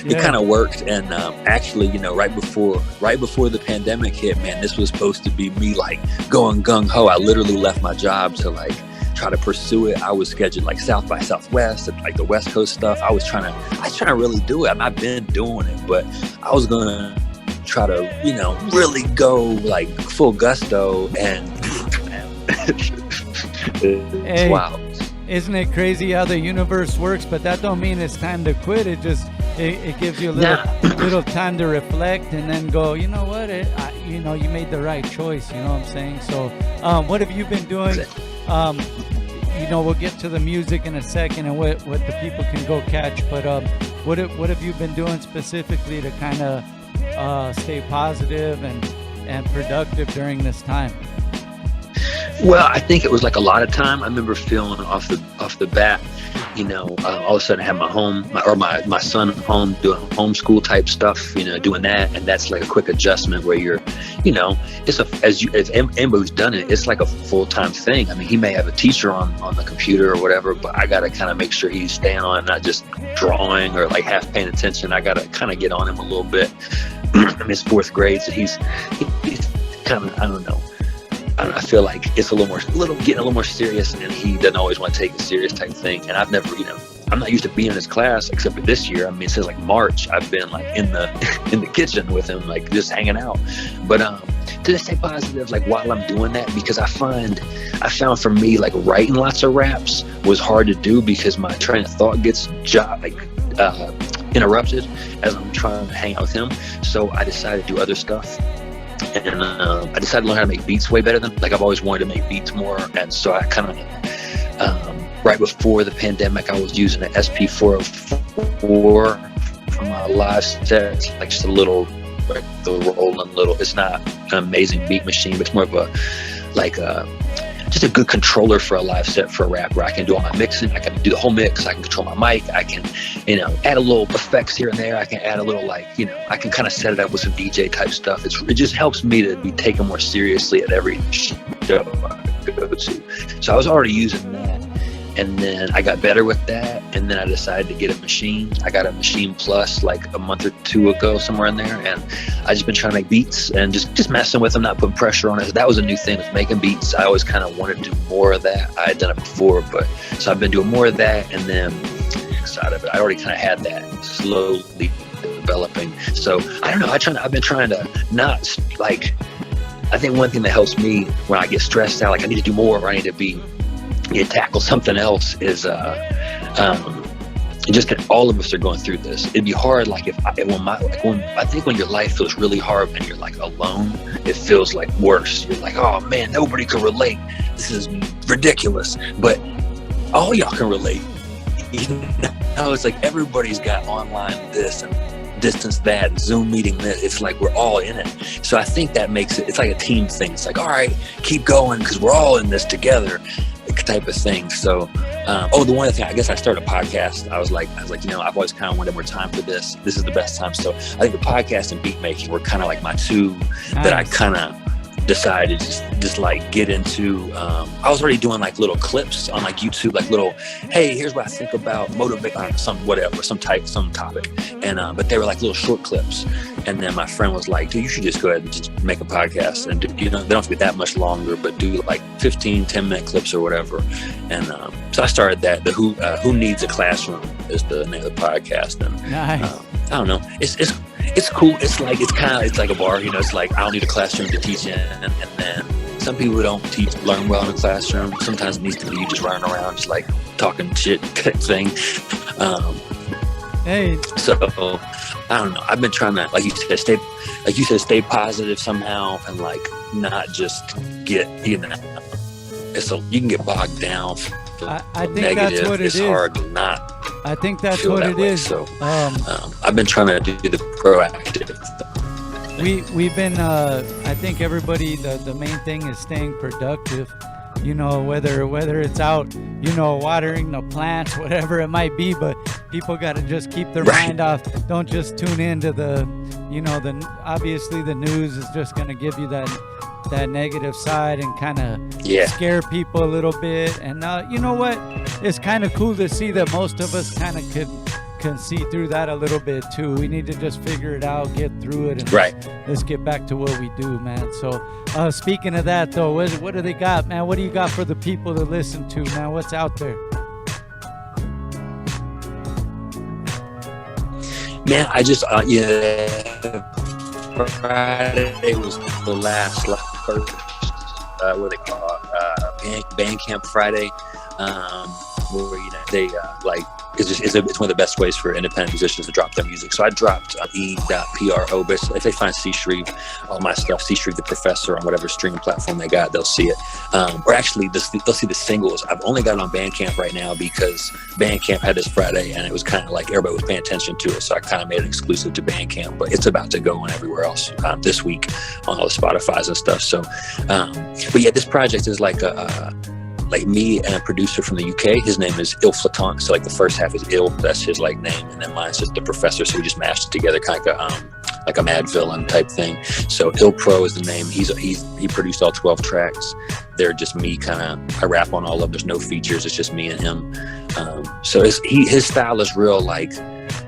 it kind of worked. And actually, you know, right before the pandemic hit, man, this was supposed to be me like going gung ho. I literally left my job to like try to pursue it. I was scheduled like South by Southwest and like the West Coast stuff. I was trying to really do it. I've been doing it, but I was gonna try to, you know, really go like full gusto, and it's wild. Isn't it crazy how the universe works? But that don't mean it's time to quit. It just it gives you a little time to reflect and then go, you know what, you know, you made the right choice. You know what I'm saying? So what have you been doing? You know, we'll get to the music in a second and what the people can go catch. But what have you been doing specifically to kind of stay positive and productive during this time? Well, I think it was like a lot of time. I remember feeling off the bat, all of a sudden I had my son home doing homeschool type stuff, doing that, and that's like a quick adjustment where you're, as anybody who's done it, it's like a full-time thing. I mean, he may have a teacher on the computer or whatever, but I got to kind of make sure he's staying on, not just drawing or like half paying attention. I got to kind of get on him a little bit. In his fourth grade, so he's kind of, I don't know. I feel like it's getting a little more serious, and he doesn't always want to take it serious type thing. And I've never, I'm not used to being in his class except for this year. I mean, since like March, I've been like in the kitchen with him, like just hanging out. But to just stay positive, like while I'm doing that, because I found for me, like writing lots of raps was hard to do because my train of thought gets interrupted as I'm trying to hang out with him. So I decided to do other stuff. And I decided to learn how to make beats way better than, like, I've always wanted to make beats more. And so I kind of, right before the pandemic, I was using an SP404 for my live sets, like just a little, like the rolling little, it's not an amazing beat machine, but it's more of a, like just a good controller for a live set for a rap where I can do all my mixing, I can do the whole mix, I can control my mic, I can, add a little effects here and there, I can add a little I can kind of set it up with some DJ type stuff. It just helps me to be taken more seriously at every show I go to. So I was already using that, and then I got better with that, and then I decided to get a machine. I got a Machine Plus like a month or two ago, somewhere in there, and I just been trying to make beats and just messing with them, not putting pressure on it. That was a new thing, was making beats. I always kind of wanted to do more of that. I had done it before, but so I've been doing more of that, and then side of it, I already kind of had that slowly developing. So I don't know. I've been trying to not like. I think one thing that helps me when I get stressed out, like I need to do more, or I need to tackle something else, is just that all of us are going through this. It'd be hard, like when your life feels really hard and you're like alone, it feels like worse. You're like, oh man, nobody can relate. This is ridiculous. But all y'all can relate. It's like everybody's got online this and distance that, Zoom meeting this. It's like we're all in it. So I think that makes it's like a team thing. It's like, all right, keep going because we're all in this together, type of thing. So the one other thing, I guess I started a podcast. I was like, I've always kind of wanted more time for this. This is the best time. So I think the podcast and beat making were kind of like my two that I kind of decided to just like get into. I was already doing like little clips on like YouTube, like little, hey, here's what I think about motivate, some topic, and but they were like little short clips. And then my friend was like, dude, you should just go ahead and just make a podcast, and they don't have to be that much longer, but do like 10-minute clips or whatever. And so I started that. The Who Needs a Classroom is the name of the podcast. And nice. I don't know, it's cool. It's like a bar, It's like I don't need a classroom to teach in, and then some people don't learn well in a classroom. Sometimes it needs to be you just running around, just like talking shit thing. Hey. So I don't know. I've been trying to, like you said, stay positive somehow, and like not just get, you can get bogged down. I think negative. That's what it it's is. Hard to not. I think that's feel what that it way. is. So I've been trying to do the proactive stuff. We've been. I think everybody. The main thing is staying productive. Whether it's out, watering the plants, whatever it might be, but people got to just keep their mind off. Don't just tune into obviously the news is just going to give you that negative side and kind of scare people a little bit. And you know what? It's kind of cool to see that most of us kind of can see through that a little bit too. We need to just figure it out, get through it, and let's get back to what we do, man. So speaking of that though, what do they got, man? What do you got for the people to listen to, man? What's out there? Man, I just Friday was the last first what they call Bandcamp Friday. where they like it's one of the best ways for independent musicians to drop their music. So I dropped e.pro, but if they find Shreve, all my stuff, Shreve The Professor on whatever streaming platform they got, they'll see it. Or actually, they'll see the singles. I've only got it on Bandcamp right now because Bandcamp had this Friday, and it was kind of like everybody was paying attention to it, so I kind of made it exclusive to Bandcamp. But it's about to go on everywhere else this week on all the Spotify's and stuff. So, but yeah, this project is like like me and a producer from the UK. His name is Il Flatant. So like the first half is Il, that's his like name, and then mine's just The Professor. So we just mashed it together, kind of like a Mad Villain type thing. So Il Pro is the name. He produced all 12 tracks. They're just me, kind of. I rap on all of them. There's no features. It's just me and him. So his style is real like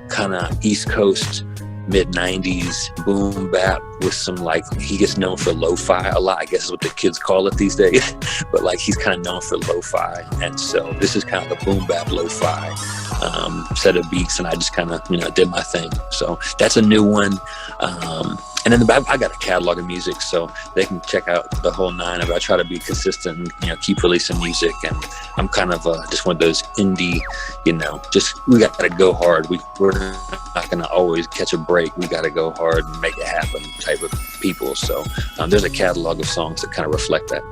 kind of East Coast mid-90s boom bap with some like, he gets known for lo-fi a lot, I guess is what the kids call it these days. But like he's kind of known for lo-fi, and so this is kind of the boom bap lo-fi set of beats, and I just kind of did my thing. So that's a new one. And then I got a catalog of music, so they can check out the whole nine of it. I try to be consistent and keep releasing music, and I'm kind of just one of those indie, just we got to go hard. We're not going to always catch a break. We got to go hard and make it happen type of people. So there's a catalog of songs that kind of reflect that.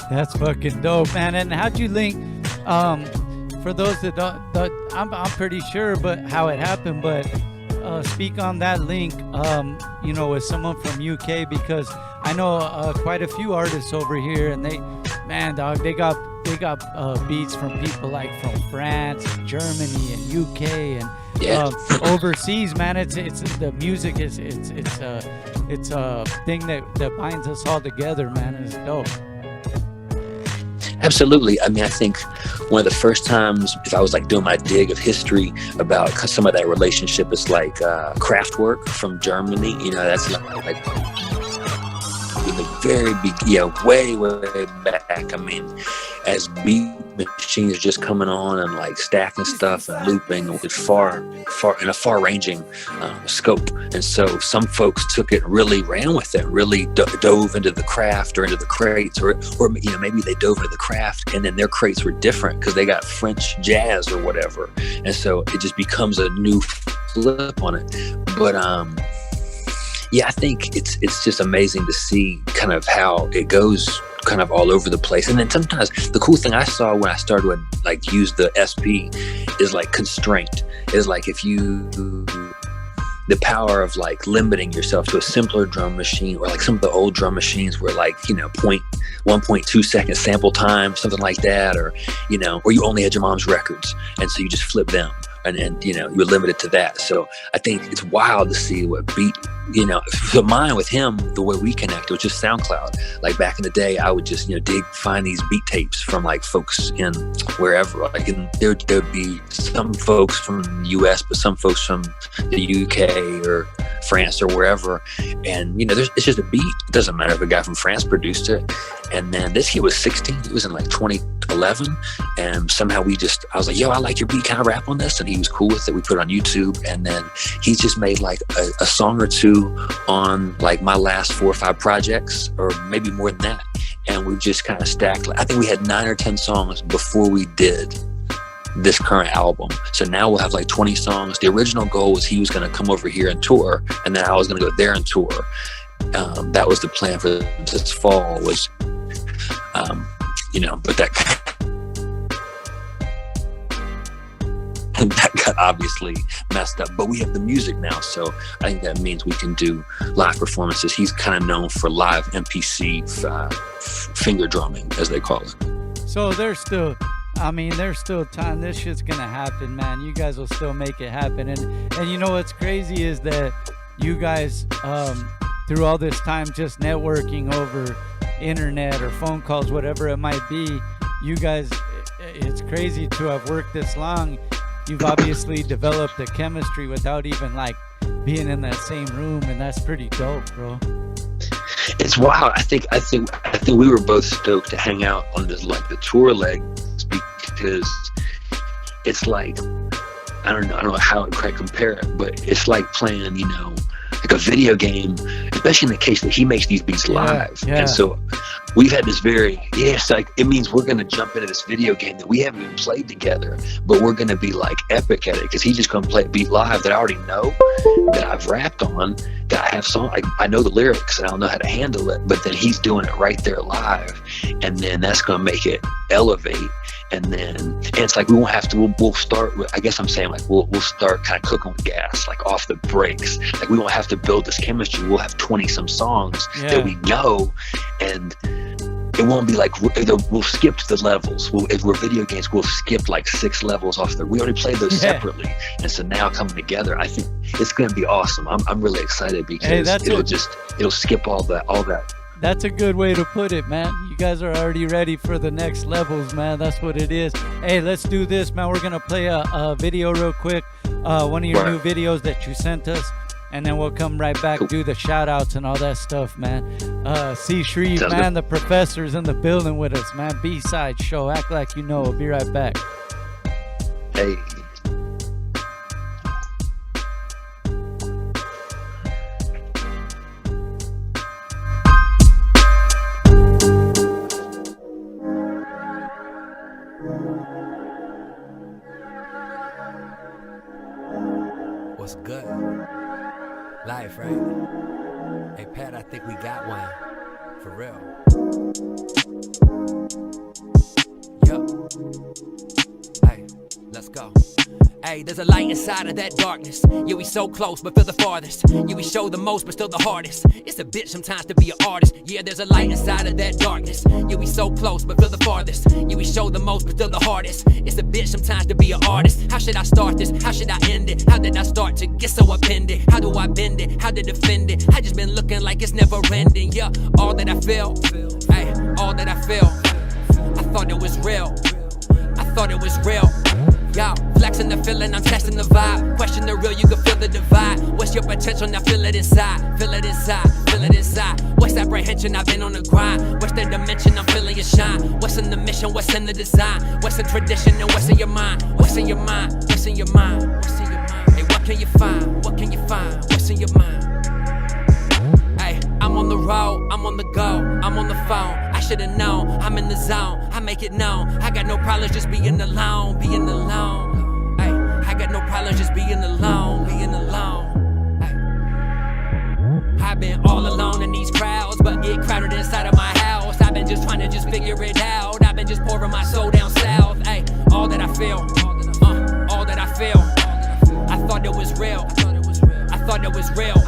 That's fucking dope, man. And how'd you link? For those that don't, I'm pretty sure, but how it happened, but. Speak on that link, with someone from UK, because I know quite a few artists over here, and they got beats from people like from France, Germany, and UK, and overseas, man. It's the music is it's a thing that binds us all together, man. It's dope. Absolutely. I mean, I think one of the first times, if I was like doing my dig of history about some of that relationship, is like Kraftwerk from Germany. That's like in the very big, way back. I mean, as beat machines are just coming on and like stacking stuff and looping with far in a far-ranging scope. And so some folks took it, really ran with it, really dove into the craft or into the crates, or maybe they dove into the craft and then their crates were different because they got French jazz or whatever. And so it just becomes a new flip on it. But I think it's just amazing to see kind of how it goes kind of all over the place. And then sometimes the cool thing I saw when I started to like use the SP is like constraint. Is like if you the power of like limiting yourself to a simpler drum machine, or like some of the old drum machines were like 1.2 second sample time, something like that, or or you only had your mom's records, and so you just flip them. And you were limited to that. So I think it's wild to see what beat, so mine with him, the way we connected was just SoundCloud. Like back in the day, I would just, find these beat tapes from like folks in wherever. Like there'd be some folks from the US, but some folks from the UK or France or wherever. And, it's just a beat. It doesn't matter if a guy from France produced it. And then this kid was 16. He was in like 2011. And somehow I was like, yo, I like your beat. Can I rap on this? And he was cool with it. We put it on YouTube. And then he just made like a song or two on like my last 4 or 5 projects, or maybe more than that. And we just kind of stacked. I think we had 9 or 10 songs before we did this current album. So now we'll have like 20 songs. The original goal was he was going to come over here and tour, and then I was going to go there and tour. That was the plan for this fall, was, but that got obviously messed up. But we have the music now, so I think that means we can do live performances. He's kind of known for live MPC finger drumming, as they call it. So there's still time. This shit's gonna happen, man. You guys will still make it happen. And what's crazy is that you guys, through all this time just networking over internet or phone calls, whatever it might be, you guys, it's crazy to have worked this long. You've obviously developed a chemistry without even like being in that same room, and that's pretty dope, bro. It's wild. I think we were both stoked to hang out on this like the tour legs, because it's like, I don't know how to quite compare it, but it's like playing, like a video game, especially in the case that he makes these beats live. Yeah. And so we've had this it's like, it means we're going to jump into this video game that we haven't even played together, but we're going to be like epic at it, because he's just going to play a beat live that I already know, that I've rapped on, that I have I know the lyrics and I don't know how to handle it, but then he's doing it right there live, and then that's going to make it elevate. And it's like we won't have to. We'll start with. I guess I'm saying, like, we'll start kind of cooking with gas, like off the breaks. Like, we won't have to build this chemistry. We'll have 20 some songs that we know, and it won't be like we'll skip the levels. If we're video games, we'll skip like 6 levels off we already played those separately, and so now coming together, I think it's going to be awesome. I'm really excited because it'll skip all that. That's a good way to put it, man. You guys are already ready for the next levels, man. That's what it is. Hey, let's do this, man. We're going to play a video real quick, one of your new videos that you sent us, and then we'll come right back, do the shout-outs and all that stuff, man. See Shreve, man, the professor's in the building with us, man. B-side show, act like you know. We'll be right back. Hey. What's good? Life, right? Hey, Pat, I think we got one. For real. Yup. Hey, let's go. Hey, there's a light inside of that darkness. Yeah, we so close, but feel the farthest. Yeah, we show the most, but still the hardest. It's a bitch sometimes to be an artist. Yeah, there's a light inside of that darkness. Yeah, we so close, but feel the farthest. Yeah, we show the most, but still the hardest. It's a bitch sometimes to be an artist. How should I start this? How should I end it? How did I start to get so appended? How do I bend it? How to defend it? I just been looking like it's never ending. Yeah, all that I feel. Hey, all that I feel. I thought it was real. I thought it was real. Yo, flexing the feeling, I'm testing the vibe. Question the real, you can feel the divide. What's your potential? Now feel it inside. Feel it inside, feel it inside. What's apprehension? I've been on the grind. What's the dimension? I'm feeling your shine. What's in the mission? What's in the design? What's in tradition and what's in your mind? What's in your mind? What's in your mind? What's in your mind? Hey, what can you find? What can you find? What's in your mind? Hey, I'm on the road, I'm on the go, I'm on the phone. I should've known, I'm in the zone, I make it known. I got no problems just being alone, being alone. Hey, I got no problems just being alone, being alone. Hey, I've been all alone in these crowds, but get crowded inside of my house. I've been just trying to just figure it out. I've been just pouring my soul down south. Hey, all that I feel, all that I feel. I thought it was real, I thought it was real.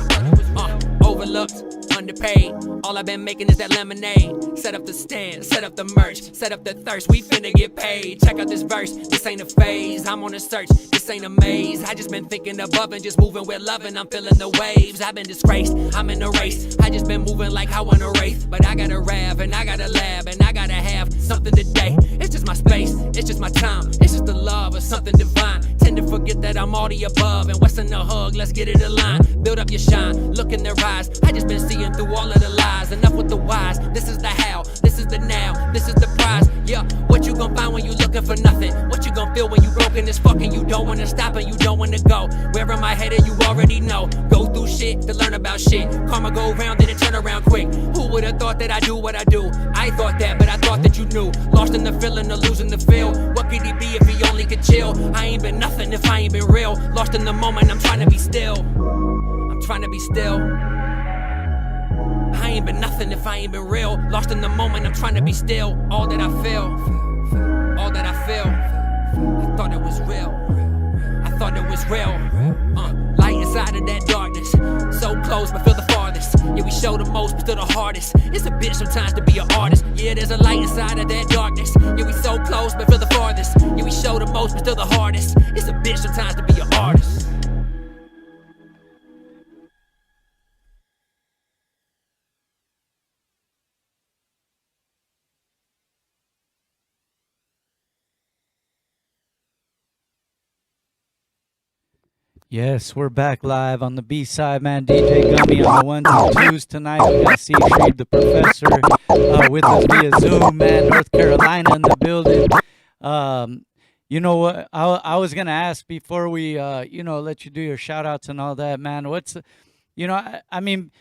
Overlooked, underpaid. All I've been making is that lemonade. Set up the stand, set up the merch, set up the thirst. We finna get paid. Check out this verse. This ain't a phase. I'm on a search. This ain't a maze. I just been thinking above and just moving with love, and I'm feeling the waves. I've been disgraced. I'm in a race. I just been moving like I want a race, but I got a rap and I got a lab and I gotta have something today. It's just my space. It's just my time. It's just the love of something divine. Tend to forget that I'm all the above, and what's in the hug? Let's get it aligned. Build up your shine. Look in their eyes. I just been seeing through all of the lies. Enough with the whys. This is the how. This is the now. This is the prize. Yeah. What you gon' find when you looking for nothing? What you gon' feel when you broken as fuck and you don't wanna stop and you don't wanna go? Where am I headed? You already know. Go through shit to learn about shit. Karma go round, then it turn around quick. Who would've thought that I do what I do? I thought that, but I thought that you knew. Lost in the feeling of losing the feel. What could he be if he only could chill? I ain't been nothing if I ain't been real. Lost in the moment, I'm trying to be still. I'm trying to be still. I ain't been nothing if I ain't been real. Lost in the moment, I'm trying to be still. All that I feel, all that I feel. I thought it was real. I thought it was real. Light inside of that darkness. So close, but feel the farthest. Yeah, we show the most, but still the hardest. It's a bitch sometimes to be an artist. Yeah, there's a light inside of that darkness. Yeah, we so close, but feel the farthest. Yeah, we show the most, but still the hardest. It's a bitch sometimes to be an artist. Yes, we're back live on the B-side, man. DJ Gummie on the ones and twos tonight. We got Shreve The Professor with us via Zoom, man. North Carolina in the building. You know what? I was gonna ask before we, let you do your shout outs and all that, man. you know, I mean,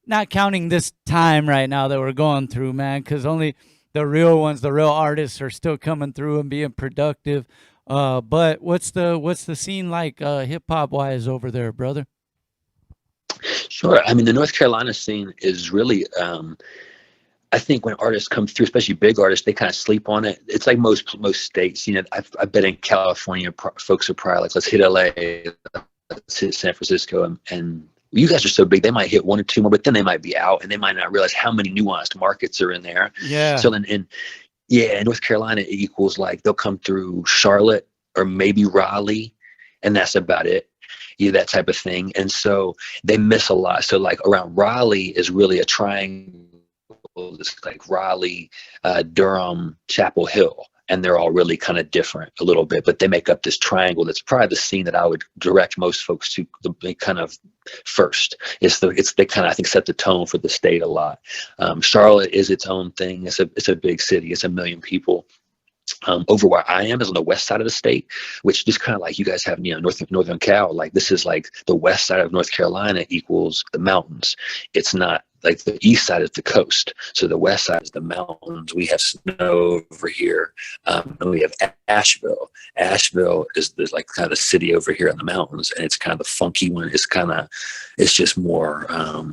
not counting this time right now that we're going through, man, because only the real ones, the real artists are still coming through and being productive. But what's the scene like hip hop wise over there, brother? Sure. I mean, the North Carolina scene is really, I think when artists come through, especially big artists, they kind of sleep on it. It's like most states, you know, I bet in California, folks are probably like, let's hit LA, let's hit San Francisco. And you guys are so big, they might hit one or two more, but then they might be out and they might not realize how many nuanced markets are in there. Yeah. So then in North Carolina, it equals like they'll come through Charlotte or maybe Raleigh, and that's about it. Yeah, that type of thing. And so they miss a lot. So like around Raleigh is really a triangle. It's like Raleigh, Durham, Chapel Hill, and they're all really kind of different a little bit, but they make up this triangle. That's probably the scene that I would direct most folks to. The kind of first, they kind of, I think, set the tone for the state a lot. Charlotte is its own thing. It's a big city. It's 1 million people. Over where I am is on the west side of the state, which just kind of like you guys have, you know, Northern Cal. Like this is like the west side of North Carolina equals the mountains. It's not like the east side is the coast. So the west side is the mountains. We have snow over here. And we have Asheville. Asheville is like kind of the city over here in the mountains. And it's kind of the funky one. It's just more, I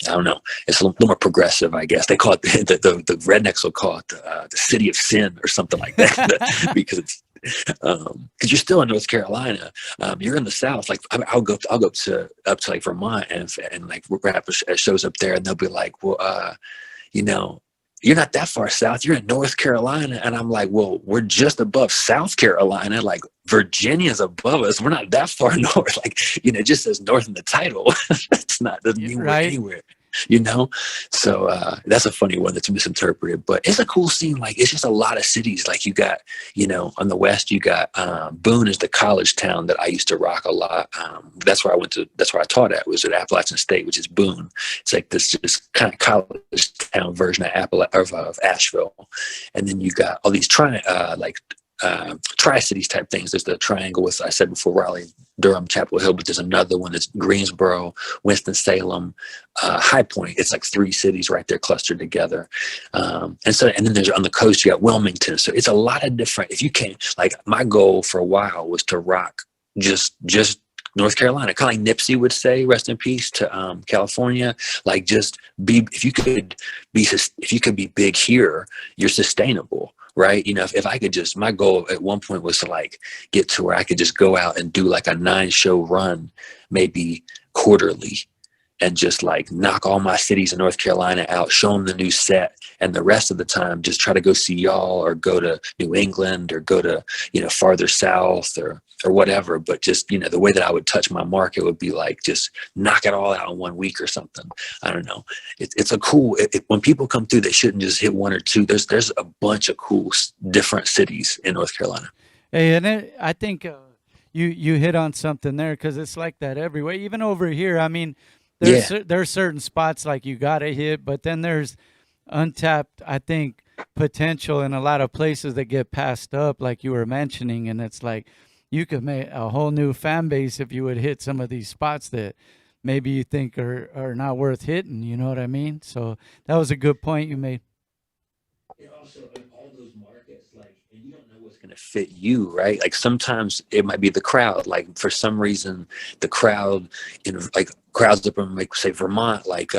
don't know. It's a little more progressive, I guess. They call it the rednecks will call it the city of sin or something like that, because it's because you're still in North Carolina. You're in the South. Like I'll go up to like Vermont and like rap shows up there, and they'll be like, well, you know, you're not that far south. You're in North Carolina, and I'm like, well, we're just above South Carolina. Like Virginia's above us. We're not that far north. Like, you know, it just says north in the title. It's not, doesn't mean we're anywhere, you know? So that's a funny one that's misinterpreted, but it's a cool scene. Like, it's just a lot of cities. Like you got, you know, on the west, you got Boone is the college town that I used to rock a lot. That's where I taught at, was at Appalachian State, which is Boone. It's like this just kind of college town version of Asheville. And then you got all these Tri-Cities type things. There's the triangle with, I said before, Raleigh, Durham, Chapel Hill, but there's another one that's Greensboro, Winston-Salem, High Point. It's like 3 cities right there clustered together. And then there's on the coast, you got Wilmington. So it's a lot of different, if you can, like my goal for a while was to rock just North Carolina, kind of like Nipsey would say, rest in peace to California. Like just if you could be big here, you're sustainable. Right. You know, if I could just, my goal at one point was to like get to where I could just go out and do like a 9-show run, maybe quarterly, and just like knock all my cities in North Carolina out, show them the new set. And the rest of the time, just try to go see y'all or go to New England or go to, you know, farther south or whatever. But just, you know, the way that I would touch my market would be like, just knock it all out in 1 week or something. I don't know. It's a cool, when people come through, they shouldn't just hit 1 or 2. There's a bunch of cool, different cities in North Carolina. Hey, and I think you hit on something there, because it's like that everywhere, even over here. I mean, there's certain spots like you got to hit, but then there's untapped, I think, potential in a lot of places that get passed up, like you were mentioning. And it's like you could make a whole new fan base if you would hit some of these spots that maybe you think are not worth hitting. You know what I mean? So that was a good point you made. Also, in all those markets, like, and you don't know what's going to fit you, right? Like sometimes it might be the crowd. Like for some reason, the crowd crowds up in, like, say, Vermont, like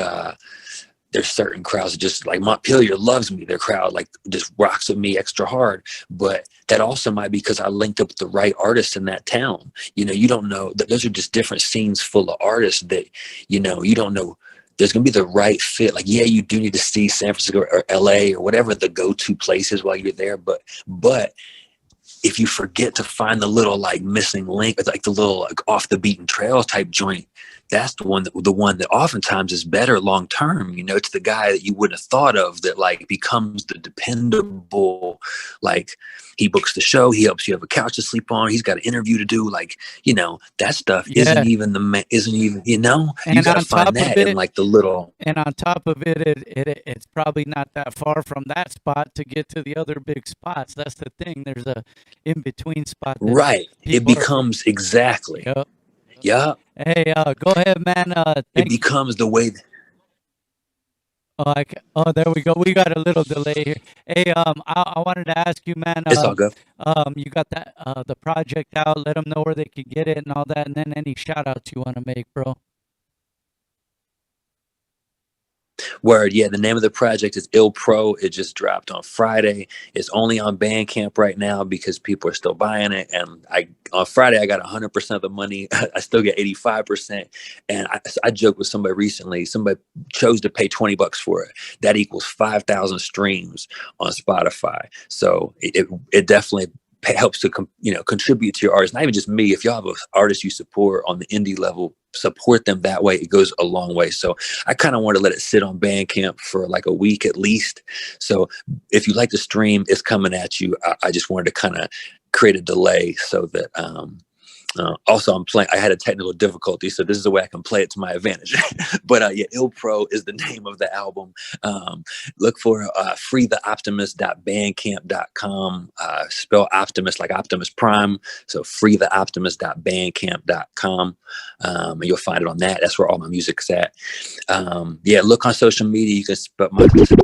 there's certain crowds that just, like, Montpelier loves me. Their crowd like just rocks with me extra hard. But that also might be because I linked up with the right artists in that town. You know, you don't know that those are just different scenes full of artists that, you know, you don't know. There's going to be the right fit. Like, yeah, you do need to see San Francisco or LA or whatever the go-to place is while you're there. But if you forget to find the little like missing link, like the little like off the beaten trail type joint, that's the one that oftentimes is better long term. You know, it's the guy that you wouldn't have thought of that like becomes the dependable, like he books the show, he helps you have a couch to sleep on, he's got an interview to do, like, you know, that stuff isn't even, you know, and you gotta find that in like the little. And on top of it, it's probably not that far from that spot to get to the other big spots. That's the thing. There's a in between spot. Right. It becomes exactly. Yep. Yeah. Hey, go ahead, man. It becomes the way. Oh, there we go. We got a little delay here. Hey, I wanted to ask you, man. It's all good. You got that the project out. Let them know where they could get it and all that, and then any shout outs you want to make, bro. Word, yeah. The name of the project is Ill Pro. It just dropped on Friday. It's only on Bandcamp right now because people are still buying it. And on Friday I got 100% of the money. I still get 85%. And I joked with somebody recently. Somebody chose to pay $20 for it. That equals 5,000 streams on Spotify. So it definitely helps to contribute to your artist. Not even just me. If y'all have an artist you support on the indie level, support them that way. It goes a long way. So I kind of want to let it sit on Bandcamp for like a week at least. So if you like the stream, it's coming at you. I just wanted to kind of create a delay so that also I had a technical difficulty, so this is a way I can play it to my advantage. But yeah, Ill Pro is the name of the album. Look for freetheoptimist.bandcamp.com. Spell Optimus like Optimus Prime. So freetheoptimist.bandcamp.com. And you'll find it on that. That's where all my music's at. Yeah, look on social media. You can spell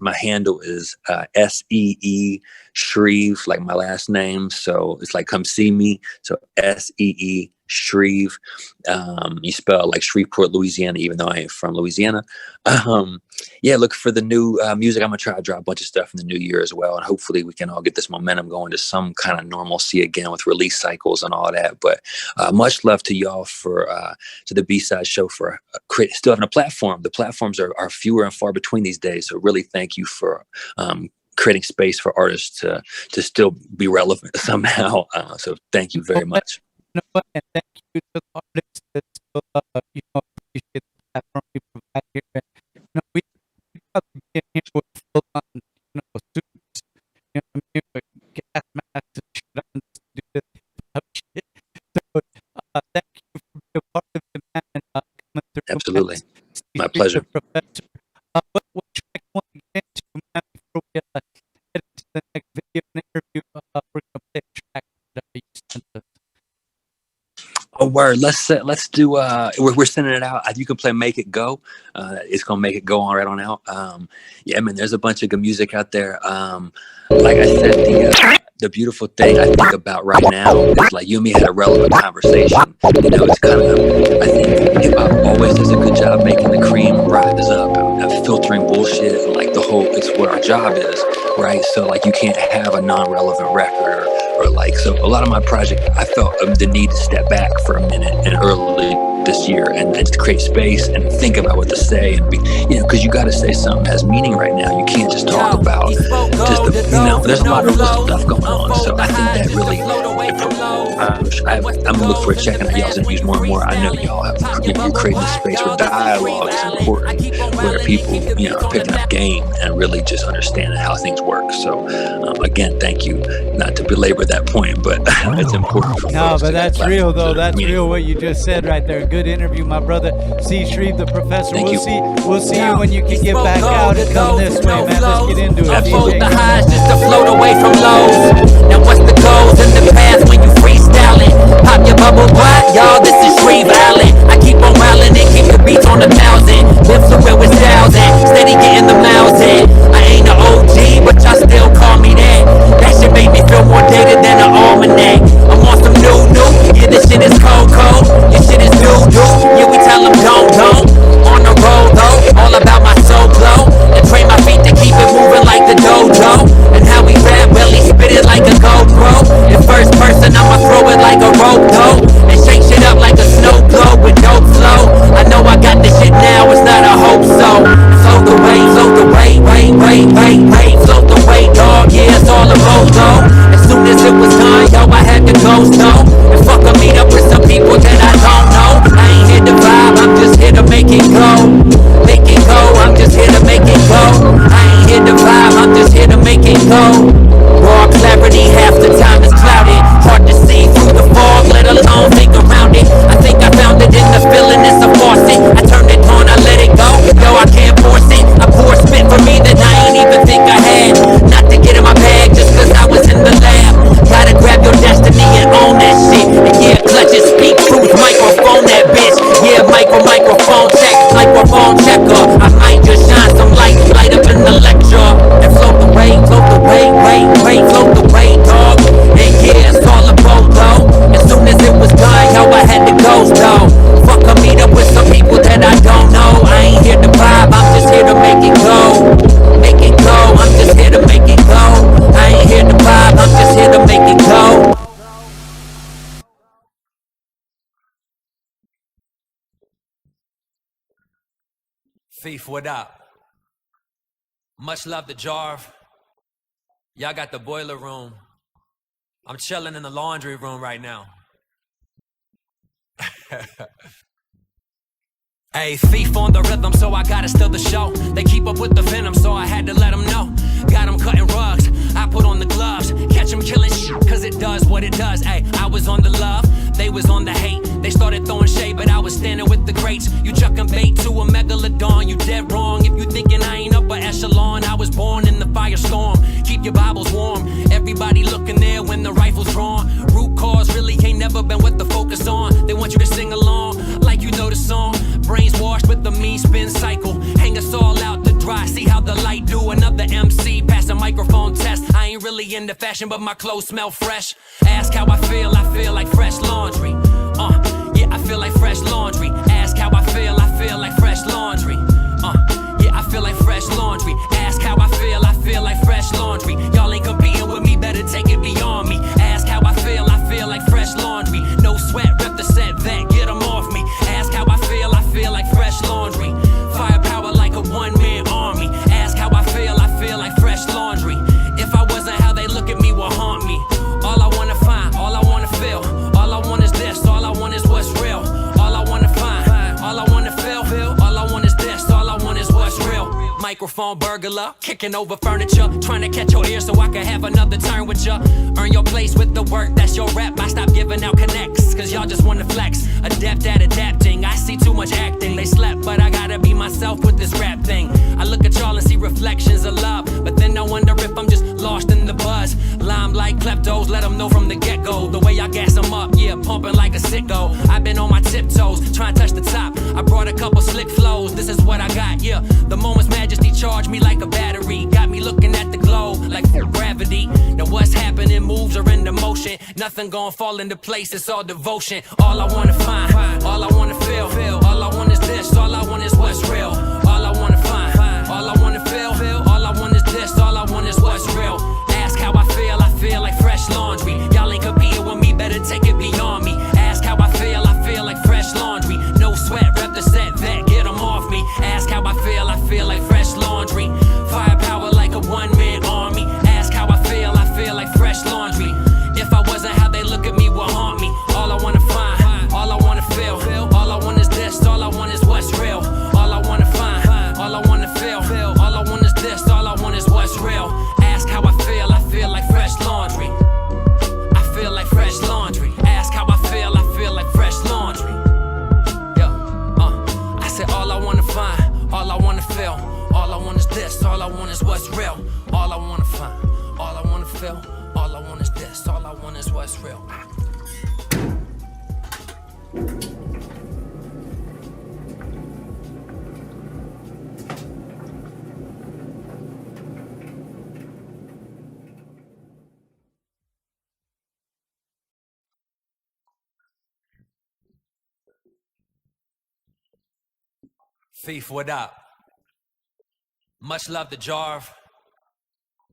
my handle is SEE Shreve, like my last name. So it's like come see me. So SEE Shreve. You spell like Shreveport, Louisiana, even though I ain't from Louisiana. Yeah, look for the new music. I'm gonna try to drop a bunch of stuff in the new year as well, and hopefully we can all get this momentum going to some kind of normalcy again with release cycles and all that. But much love to y'all for to the B-Side show for still having a platform. The platforms are fewer and far between these days, so really thank you for creating space for artists to still be relevant somehow. So thank you very much. And thank you to the artists that still, appreciate the platform we provide here. And, we probably get here with full-on, suits, with gas masks and shit on to do this shit. So, thank you for being a part of it, man, and coming through. Absolutely. My pleasure. Professor. What track you want to get into, man, before we head into the next video and interview? We're going to play a track that you sent us. Oh, word. Let's do. We're sending it out. You can play "Make It Go." It's gonna make it go on right on out. Yeah, man. There's a bunch of good music out there. Like I said, the beautiful thing I think about right now is like you and me had a relevant conversation. It's kind of I think hip hop always does a good job making the cream rise up and filtering bullshit and like the whole. It's what our job is, right? So like you can't have a non-relevant record or like so. A lot of my project, I felt the need to step back for a minute and early this year and to create space and think about what to say and be, because you got to say something that has meaning right now. You can't just talk about just there's a lot of stuff going on. So I think that really, I'm gonna look for a check and y'all's interviews more and more. I know y'all have you're creating a space where dialogue is important, where people are picking up game and really just understanding how things work. So again, thank you. Not to belabor that point, but it's important. No, but that's real though. That's real what you just said right there. Good interview, my brother. See Shreve the Professor. We'll see you when you can get back out and come this way, man. Let's get into it. Unfold the highs just to float away from lows. Now what's the goals in the past when you freestyling? Pop your bubble butt, y'all. This is Shreve Island. I keep on wildin' and keep the beats on 1,000. Lips are where we're thousand. Steady getting the miles in. I ain't an OG, but y'all still call me that. That shit make me feel more dated than an almanac. I'm on some new. Yeah, this shit is cold. Your shit is new. Yeah, we tell them don't. On the road though, all about my soul glow. And train my feet to keep it moving like the dojo. And how we rap, really spit it like a GoPro. Thief, what up? Much love to Jarve. Y'all got the boiler room. I'm chilling in the laundry room right now. Hey, thief on the rhythm, so I gotta steal the show. They keep up with the venom, so I had to let them know. Got them cutting rugs, I put on the gloves. Catch them killing shit, cause it does what it does. Hey, I was on the love, they was on the hate. They started throwing shade, but I was standing with the greats. You chucking bait to a megalodon, you dead wrong. If you thinking I ain't upper echelon, I was born in the firestorm. Keep your Bibles warm, everybody looking there when the rifle's drawn. Root cause really ain't never been what the focus on. They want you to sing along, like you know the song. Brains washed with the mean spin cycle. Hang us all out to dry, see how the light do. Another MC pass a microphone test. I ain't really into fashion, but my clothes smell fresh. Ask how I feel like fresh laundry. Yeah, I feel like fresh laundry. Ask how I feel like fresh laundry. Yeah, I feel like fresh laundry. Ask how I feel like fresh laundry. Y'all ain't competing with me, better take it beyond me. Ask how I feel like fresh laundry. No sweat, rep the set, that, get them off me. Ask how I feel like fresh laundry. Firepower like a one-man army. Ask how I feel like fresh laundry. If I wasn't, how they look at me will haunt me. All I wanna find, all I wanna feel. All I want is this, all I want is what's real. All I wanna find, all I wanna feel. All I want is this, all I want is what's real. Microphone burglar, kicking over furniture. Trying to catch your ear so I can have another turn with ya. Earn your place with the work, that's your rap. I stop giving out connects, cause y'all just wanna flex. Adept at adapting, I see too much acting. They slept, but I gotta be myself with this rap thing. I look at y'all and see reflections of love, but then I wonder if I'm just lost in the buzz. Lime like kleptos, let them know from the get-go. The way I gas them up, yeah, pumping like a sicko. I've been on my tiptoes, trying to touch the top. I brought a couple slick flows, this is what I got, yeah. The moment's majesty charged me like a battery. Got me looking at the globe like gravity. Now what's happening, moves are into motion. Nothing gon' fall into place, it's all devotion. All I wanna find, all I wanna feel. All I want is this, all I want is what's real. All I wanna find, all I wanna feel. All I want is this, all I want is what's real. Ask how I feel like fresh laundry. Y'all ain't competing with me, better take it beyond me. Ask how I feel like fresh laundry. No sweat, rep the set, that, get them off me. Ask how I feel like fresh laundry. Firepower like a one-man army. Ask how I feel like fresh laundry. If I wasn't, how they look at me will haunt me. All I wanna find, all I wanna feel. All I want is this, all I want is what's real. All I wanna find, all I wanna feel. All I want is this, all I want is what's real. Ask how I feel like fresh laundry. I feel like fresh laundry. Ask how I feel like fresh laundry. Yeah, I said all I wanna find, all I wanna feel. All I want is this, all I want is what's real. All I wanna find, all I wanna feel. All I want is this, all I want is what's real. Thief, what up? Much love to Jarve.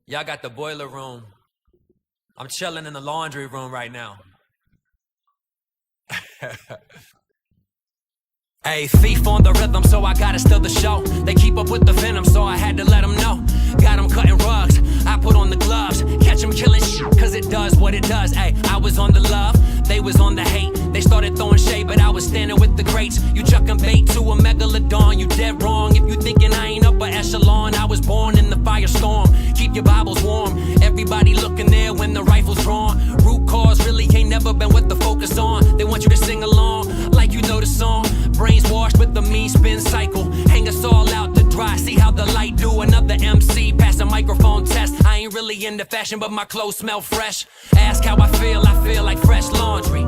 Y'all got the boiler room. I'm chilling in the laundry room right now. Hey, thief on the rhythm, so I gotta steal the show. They keep up with the venom, so I had to let them know. Got them cutting rugs, I put on the gloves. Catch them killing shit, cause it does what it does. Hey, I was on the love, they was on the hate. They started throwing shade, but I was standing with the greats. You chucking bait to a megalodon, you dead wrong. If you thinking I ain't upper echelon, I was born in the firestorm. Keep your Bibles warm, everybody looking there when the rifle's drawn. Root cause really ain't never been what the focus on. They want you to sing along, like you know the song. Brains washed with the mean spin cycle. Hang us all out to dry, see how the light do. Another MC pass a microphone test. I ain't really into fashion, but my clothes smell fresh. Ask how I feel like fresh laundry.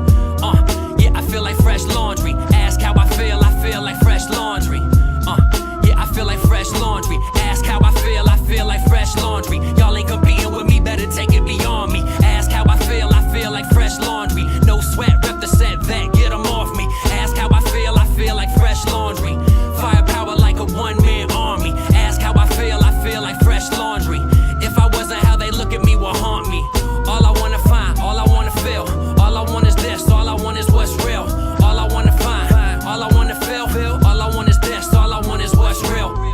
Yeah, I feel like fresh laundry. Ask how I feel like fresh laundry. Yeah, I feel like fresh laundry. Ask how I feel like fresh laundry. Y'all ain't competing with me, better take it beyond me. Ask how I feel like fresh laundry. No sweat, rep the set, that, get them off me. Ask how I feel like fresh laundry. Firepower like a one-man army. Ask how I feel like fresh laundry. If I wasn't, how they look at me will haunt me. All I wanna find, all I wanna feel. All I want is this, all I want is what's real. All I wanna find, all I wanna feel. All I want is this, all I want is what's real.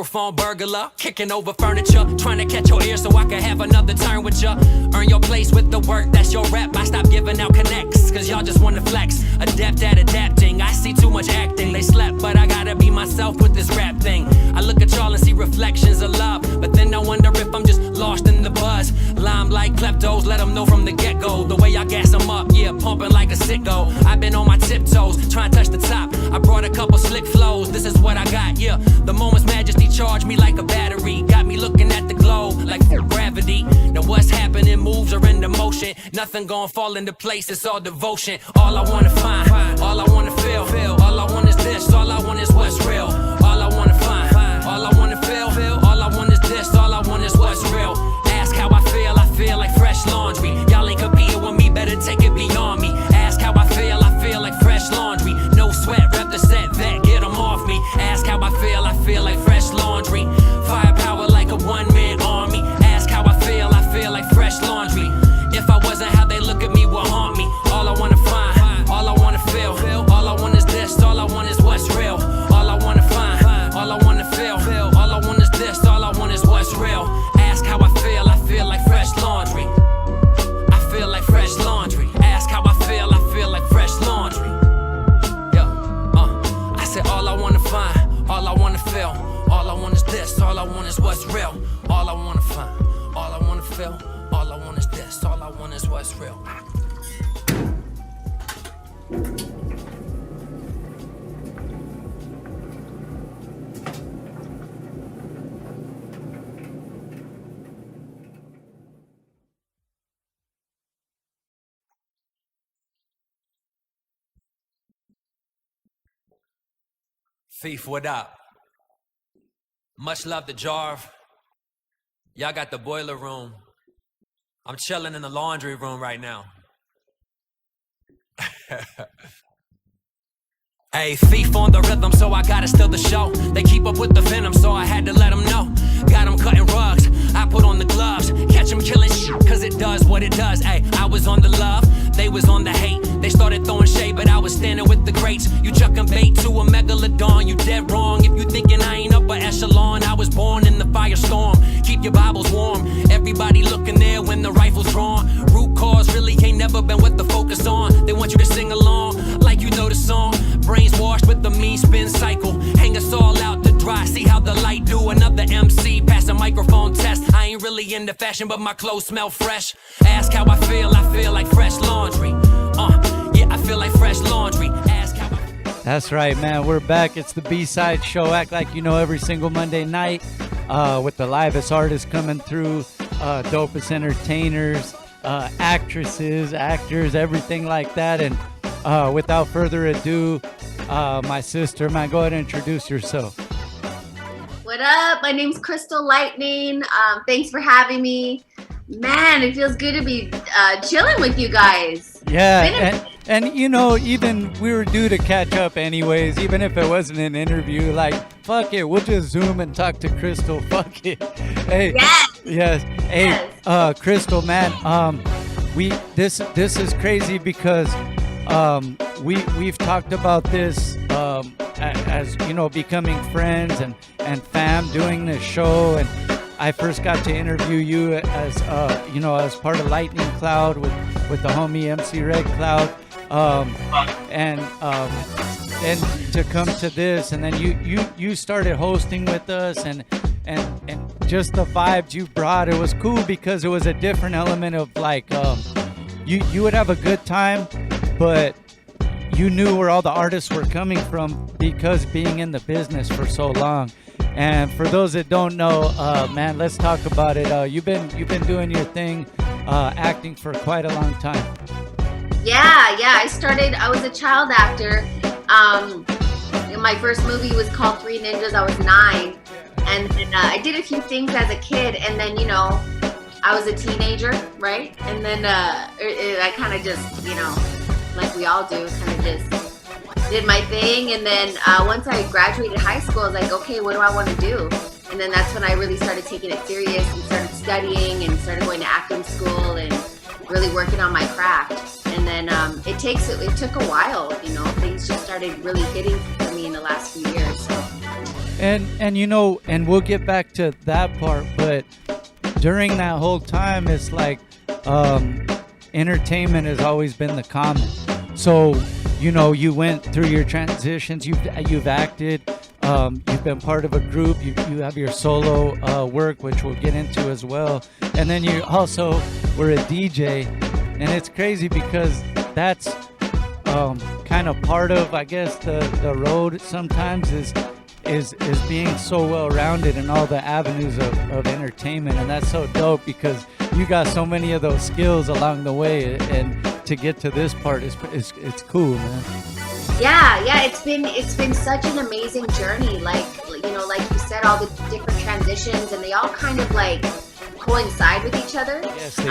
microphone burglar, kicking over furniture, trying to catch your ear so I can have another turn with ya. Earn your place with the work, that's your rap. I stop giving out connects, cause y'all just wanna flex. Adept at adapting, I see too much acting. They slept, but I gotta be myself with this rap thing. I look at y'all and see reflections of love, but then I wonder if I'm just lost in the buzz. Lime like kleptos, let them know from the get-go. The way I gas them up, yeah, pumping like a sicko. I've been on my tiptoes, trying to touch the top. I brought a couple slick flows, this is what I got, yeah. The moment's majesty charged me like a battery. Got me looking at the globe like gravity. Now what's happening moves are in the motion. Nothing gon' fall into place, it's all devotion. All I wanna find, all I wanna feel. All I want is this, all I want is what's real. All I wanna find, all I wanna feel. All I want is this, all I want is what's real. Ask how I feel like fresh laundry. Y'all ain't competing with me, better take it beyond me. Ask how I feel like fresh laundry. No sweat, rep the set, vet, get them off me. Ask how I feel like fresh laundry. Firepower like a one-man army. Ask how I feel like fresh laundry. If I wasn't how they look at me would haunt me. All I wanna find, all I wanna feel. All I want is this, all I want is what's real. All I wanna find, all I wanna feel. All I want is this, all I want is what's real. Ask how I feel like fresh laundry. I feel like fresh laundry. Ask how I feel like fresh laundry. Yeah, I said all I wanna find, all I wanna feel. All I want is this, all I want is what's real. All I wanna find, all I wanna feel. All I want is this, all I want is what's real. Thief, what up? Much love to Jarv. Y'all got the boiler room. I'm chilling in the laundry room right now. Hey, thief on the rhythm, so I gotta steal the show. They keep up with the venom, so I had to let them know. Got them cutting rugs, I put on the gloves. Catch them killing shit, cause it does what it does. Hey, I was on the love, they was on the hate. They started throwing shade, but I was standing with the greats. You chucking bait to a megalodon, you dead wrong. If you thinking I ain't upper echelon, I was born in the firestorm. Keep your Bibles warm, everybody looking there when the rifle's drawn. Root cause really ain't never been what the focus on. They want you to sing along, like you know the song. Brains washed with the mean spin cycle. Hang us all out to dry, see how the light do. Another MC pass a microphone test. I ain't really into fashion, but my clothes smell fresh. Ask how I feel like fresh laundry. Yeah, I feel like fresh laundry. Ask how I... That's right, man. We're back. It's the B-Side Show. Act like you know every single Monday night with the livest artists coming through, dopest entertainers, actresses, actors, everything like that. And without further ado, my sister, man, go ahead and introduce yourself. What up? My name's Crystle Lightning. Thanks for having me. Man, it feels good to be chilling with you guys. Yeah, and you know, even we were due to catch up anyways, even if it wasn't an interview. Like, fuck it, we'll just Zoom and talk to Crystle. Fuck it. Hey, yes. Hey, yes. Crystle, man, this is crazy because we've talked about this as you know, becoming friends and fam, doing this show. And I first got to interview you as you know, as part of Lightning Cloud with the homie MC Red Cloud, and to come to this, and then you started hosting with us, and just the vibes you brought, it was cool because it was a different element of like you would have a good time, but you knew where all the artists were coming from because being in the business for so long. And for those that don't know, man, let's talk about it. You've been doing your thing, acting for quite a long time. Yeah. I was a child actor. My first movie was called Three Ninjas. I was 9. And I did a few things as a kid. And then, you know, I was a teenager, right? And then I kind of just, you know, like we all do, kind of just did my thing. And then once I graduated high school, I was like, okay, what do I want to do? And then that's when I really started taking it serious and started studying and started going to acting school and really working on my craft. And then it took a while, you know, things just started really hitting for me in the last few years. So And you know, and we'll get back to that part, but during that whole time, it's like entertainment has always been the common. So, you know, you went through your transitions, you've acted, you've been part of a group, you have your solo work, which we'll get into as well. And then you also were a DJ, and it's crazy because that's kind of part of, I guess, the road sometimes is being so well-rounded in all the avenues of entertainment. And that's so dope because you got so many of those skills along the way, and to get to this part it's cool, man. Yeah, it's been such an amazing journey. Like, you know, like you said, all the different transitions, and they all kind of like coincide with each other. Yes, they do.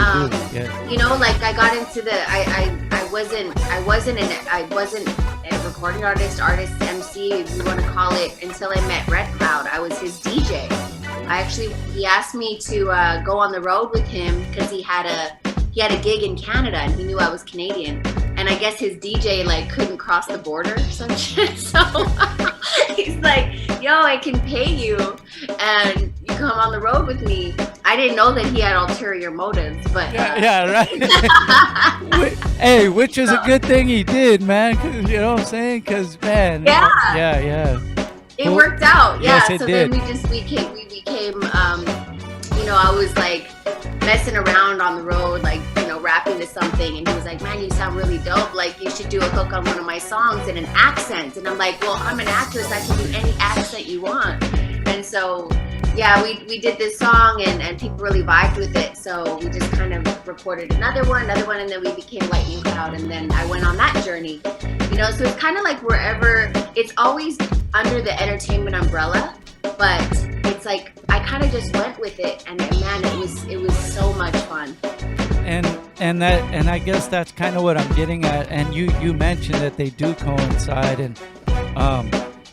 Yeah. You know, like I got into the I wasn't a recording artist, MC, if you want to call it, until I met Red Cloud. I was his DJ. He asked me to go on the road with him because he had a gig in Canada, and he knew I was Canadian. And I guess his DJ like couldn't cross the border or some shit. So he's like, yo, I can pay you and you come on the road with me. I didn't know that he had ulterior motives, but yeah, right. Hey, which is a good thing he did, man. 'Cause, you know what I'm saying? Because, man, yeah. It worked out, yeah. Yes, it so did. Then we became you know, I was like messing around on the road, like, you know, rapping to something, and he was like, man, you sound really dope, like you should do a hook on one of my songs in an accent. And I'm like, well, I'm an actress, I can do any accent you want. And so yeah, we did this song, and people really vibed with it, so we just kind of recorded another one, and then we became Lightning Cloud, and then I went on that journey, you know. So it's kind of like wherever, it's always under the entertainment umbrella, but it's like I kind of just went with it, and man, it was so much fun. And I guess that's kind of what I'm getting at. And you mentioned that they do coincide, and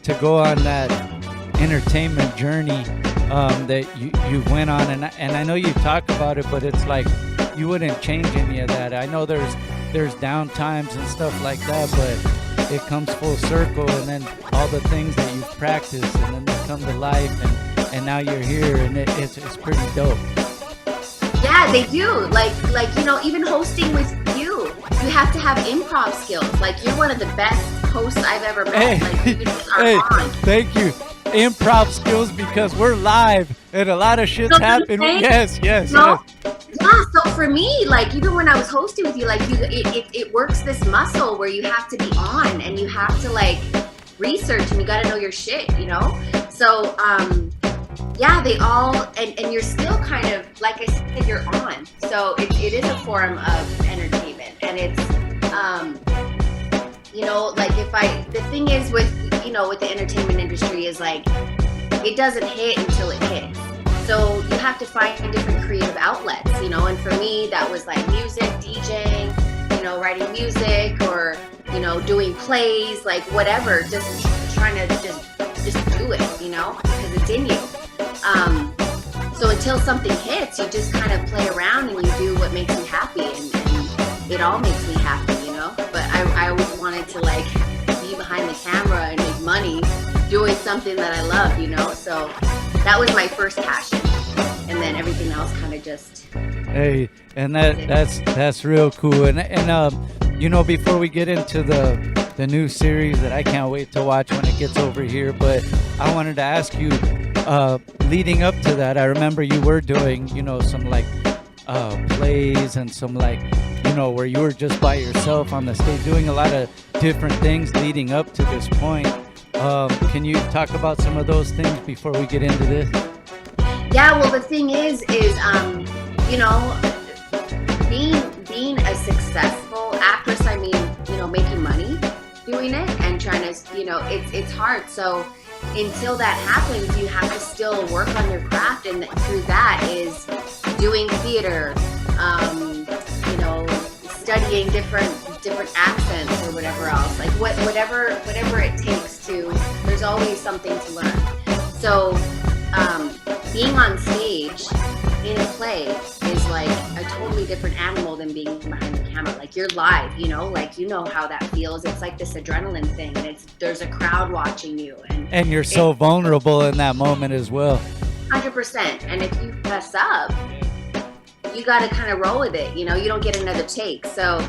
to go on that entertainment journey that you went on, and I know you talk about it, but it's like you wouldn't change any of that. I know there's down times and stuff like that, but it comes full circle, and then all the things that you've practiced, and then they come to life, and now you're here, and it's pretty dope. Yeah, they do. Like you know, even hosting with you have to have improv skills. Like, you're one of the best hosts I've ever met. Hey, like, you just are hey, on. thank you. Improv skills, because we're live and a lot of shit's happening. Yes. Yeah, so for me, like, even when I was hosting with you, like, it works this muscle where you have to be on, and you have to like research, and you got to know your shit, you know. So yeah, they all, and you're still kind of, like I said, you're on. So it is a form of entertainment, and it's you know, like, the thing is with, you know, with the entertainment industry is like, it doesn't hit until it hits. So you have to find different creative outlets, you know, and for me, that was like music, DJing, you know, writing music, or, you know, doing plays, like whatever, just trying to just do it, you know, because it's in you. So until something hits, you just kind of play around and you do what makes you happy, and it all makes me happy, you know. But I always wanted to like be behind the camera and make money doing something that I love, you know. So that was my first passion, and then everything else kind of just. Hey, and that's real cool. And you know, before we get into the new series that I can't wait to watch when it gets over here, but I wanted to ask you, leading up to that, I remember you were doing, you know, some like plays and some like, you know, where you were just by yourself on the stage doing a lot of different things leading up to this point. Can you talk about some of those things before we get into this? Yeah, well, the thing is you know, being a successful actress, I mean, you know, making money doing it and trying to, you know, it's hard. So until that happens, you have to still work on your craft, and through that is doing theater, you know, studying different accents or whatever else, like whatever it takes to. There's always something to learn. So being on stage in a play is is like a totally different animal than being behind the camera. Like you're live, you know, like you know how that feels. It's like this adrenaline thing, and there's a crowd watching you, and you're so vulnerable in that moment as well. 100%. And if you mess up, you got to kind of roll with it. You know, you don't get another take. So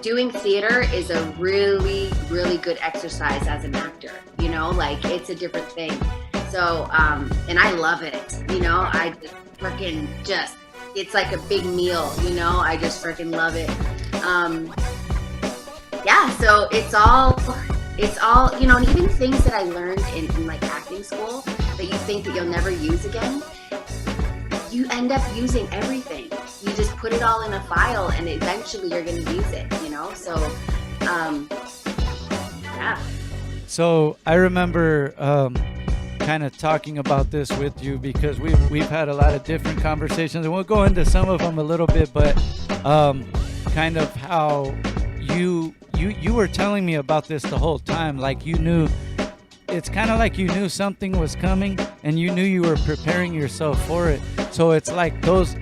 doing theater is a really, really good exercise as an actor. You know, like it's a different thing. So, and I love it, you know, I just it's like a big meal, you know, I just freaking love it. Yeah, so it's all, you know, and even things that I learned in like acting school that you think that you'll never use again, you end up using everything. You just put it all in a file and eventually you're going to use it, you know, so, yeah. So I remember, kind of talking about this with you because we've had a lot of different conversations, and we'll go into some of them a little bit, but kind of how you were telling me about this the whole time, like you knew, it's kind of like you knew something was coming and you knew you were preparing yourself for it. So it's like those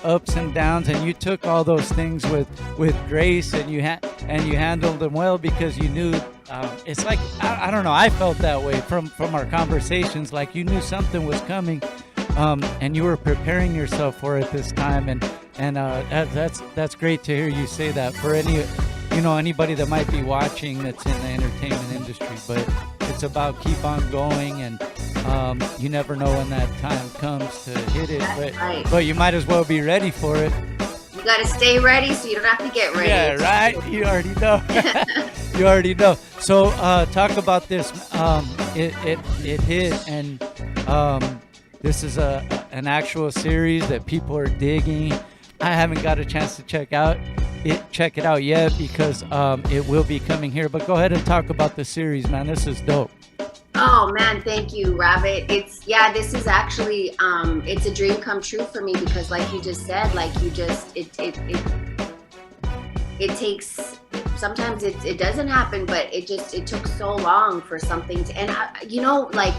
ups and downs, and you took all those things with grace, and you handled them well because you knew. It's like I don't know. I felt that way from our conversations. Like you knew something was coming, and you were preparing yourself for it this time. And that's great to hear you say that for anybody that might be watching that's in the entertainment industry. But it's about keep on going, and you never know when that time comes to hit it. But you might as well be ready for it. You gotta stay ready so you don't have to get ready. Yeah, right. You already know. You already know. So talk about this. It hit, and this is an actual series that people are digging. I haven't got a chance to check it out yet because it will be coming here. But go ahead and talk about the series, man. This is dope. Oh man, thank you, Rabbit. This is actually it's a dream come true for me because like you just said, like you just it takes, sometimes it doesn't happen, but it took so long for something to, and you know, like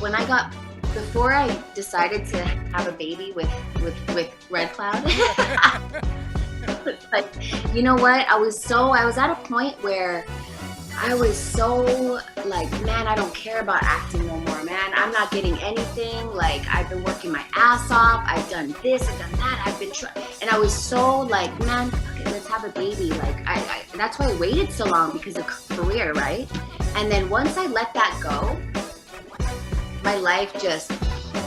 before I decided to have a baby with Red Cloud, like, you know what, I was at a point where I was so like, man, I don't care about acting no more, man. I'm not getting anything. Like, I've been working my ass off. I've done this, I've done that. I've been trying. And I was so like, man, okay, let's have a baby. Like, I that's why I waited so long, because of career, right? And then once I let that go, my life just,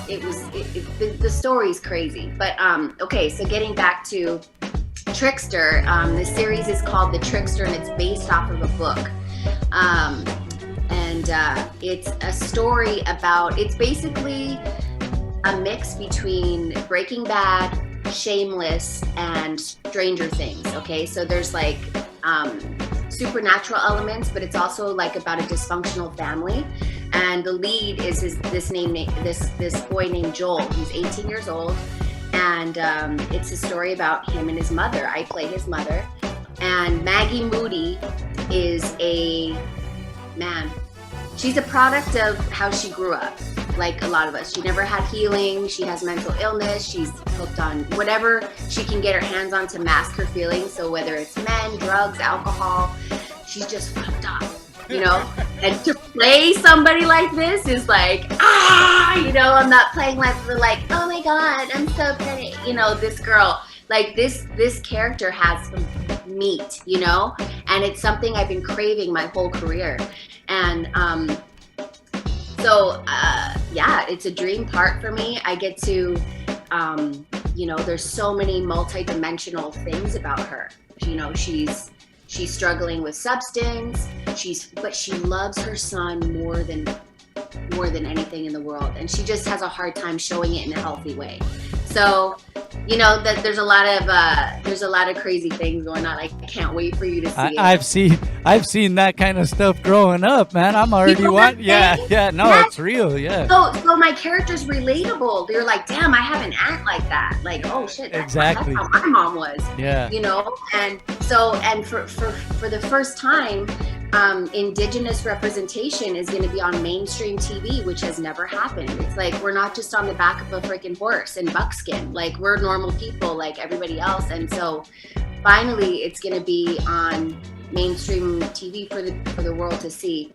the story's crazy. But, okay, so getting back to Trickster, the series is called The Trickster, and it's based off of a book. It's a story about, it's basically a mix between Breaking Bad, Shameless, and Stranger Things. Okay, so there's like supernatural elements, but it's also like about a dysfunctional family. And the lead is this boy named Joel. He's 18 years old, and it's a story about him and his mother. I play his mother, and Maggie Moody is she's a product of how she grew up, like a lot of us. She never had healing. She has mental illness. She's hooked on whatever she can get her hands on to mask her feelings. So whether it's men, drugs, alcohol, she's just fucked up, you know? And to play somebody like this is like, you know, I'm not playing like, oh my God, I'm so pretty. You know, this girl, like this character has some meat, you know? And it's something I've been craving my whole career. And it's a dream part for me. I get to, you know, there's so many multi-dimensional things about her. You know, she's struggling with substance. But she loves her son more than anything in the world, and she just has a hard time showing it in a healthy way. So, you know, that there's a lot of crazy things going on. I can't wait for you to see it. I've seen that kind of stuff growing up, man. I'm already watching. Yeah, it's real. Yeah. So my character's relatable. They're like, damn, I have an aunt like that. Like, oh shit, exactly. That's how my mom was. Yeah. You know, and for the first time, Indigenous representation is going to be on mainstream TV, which has never happened. It's like we're not just on the back of a freaking horse in buckskin. Like, we're normal people like everybody else. And so finally it's going to be on mainstream TV for the world to see.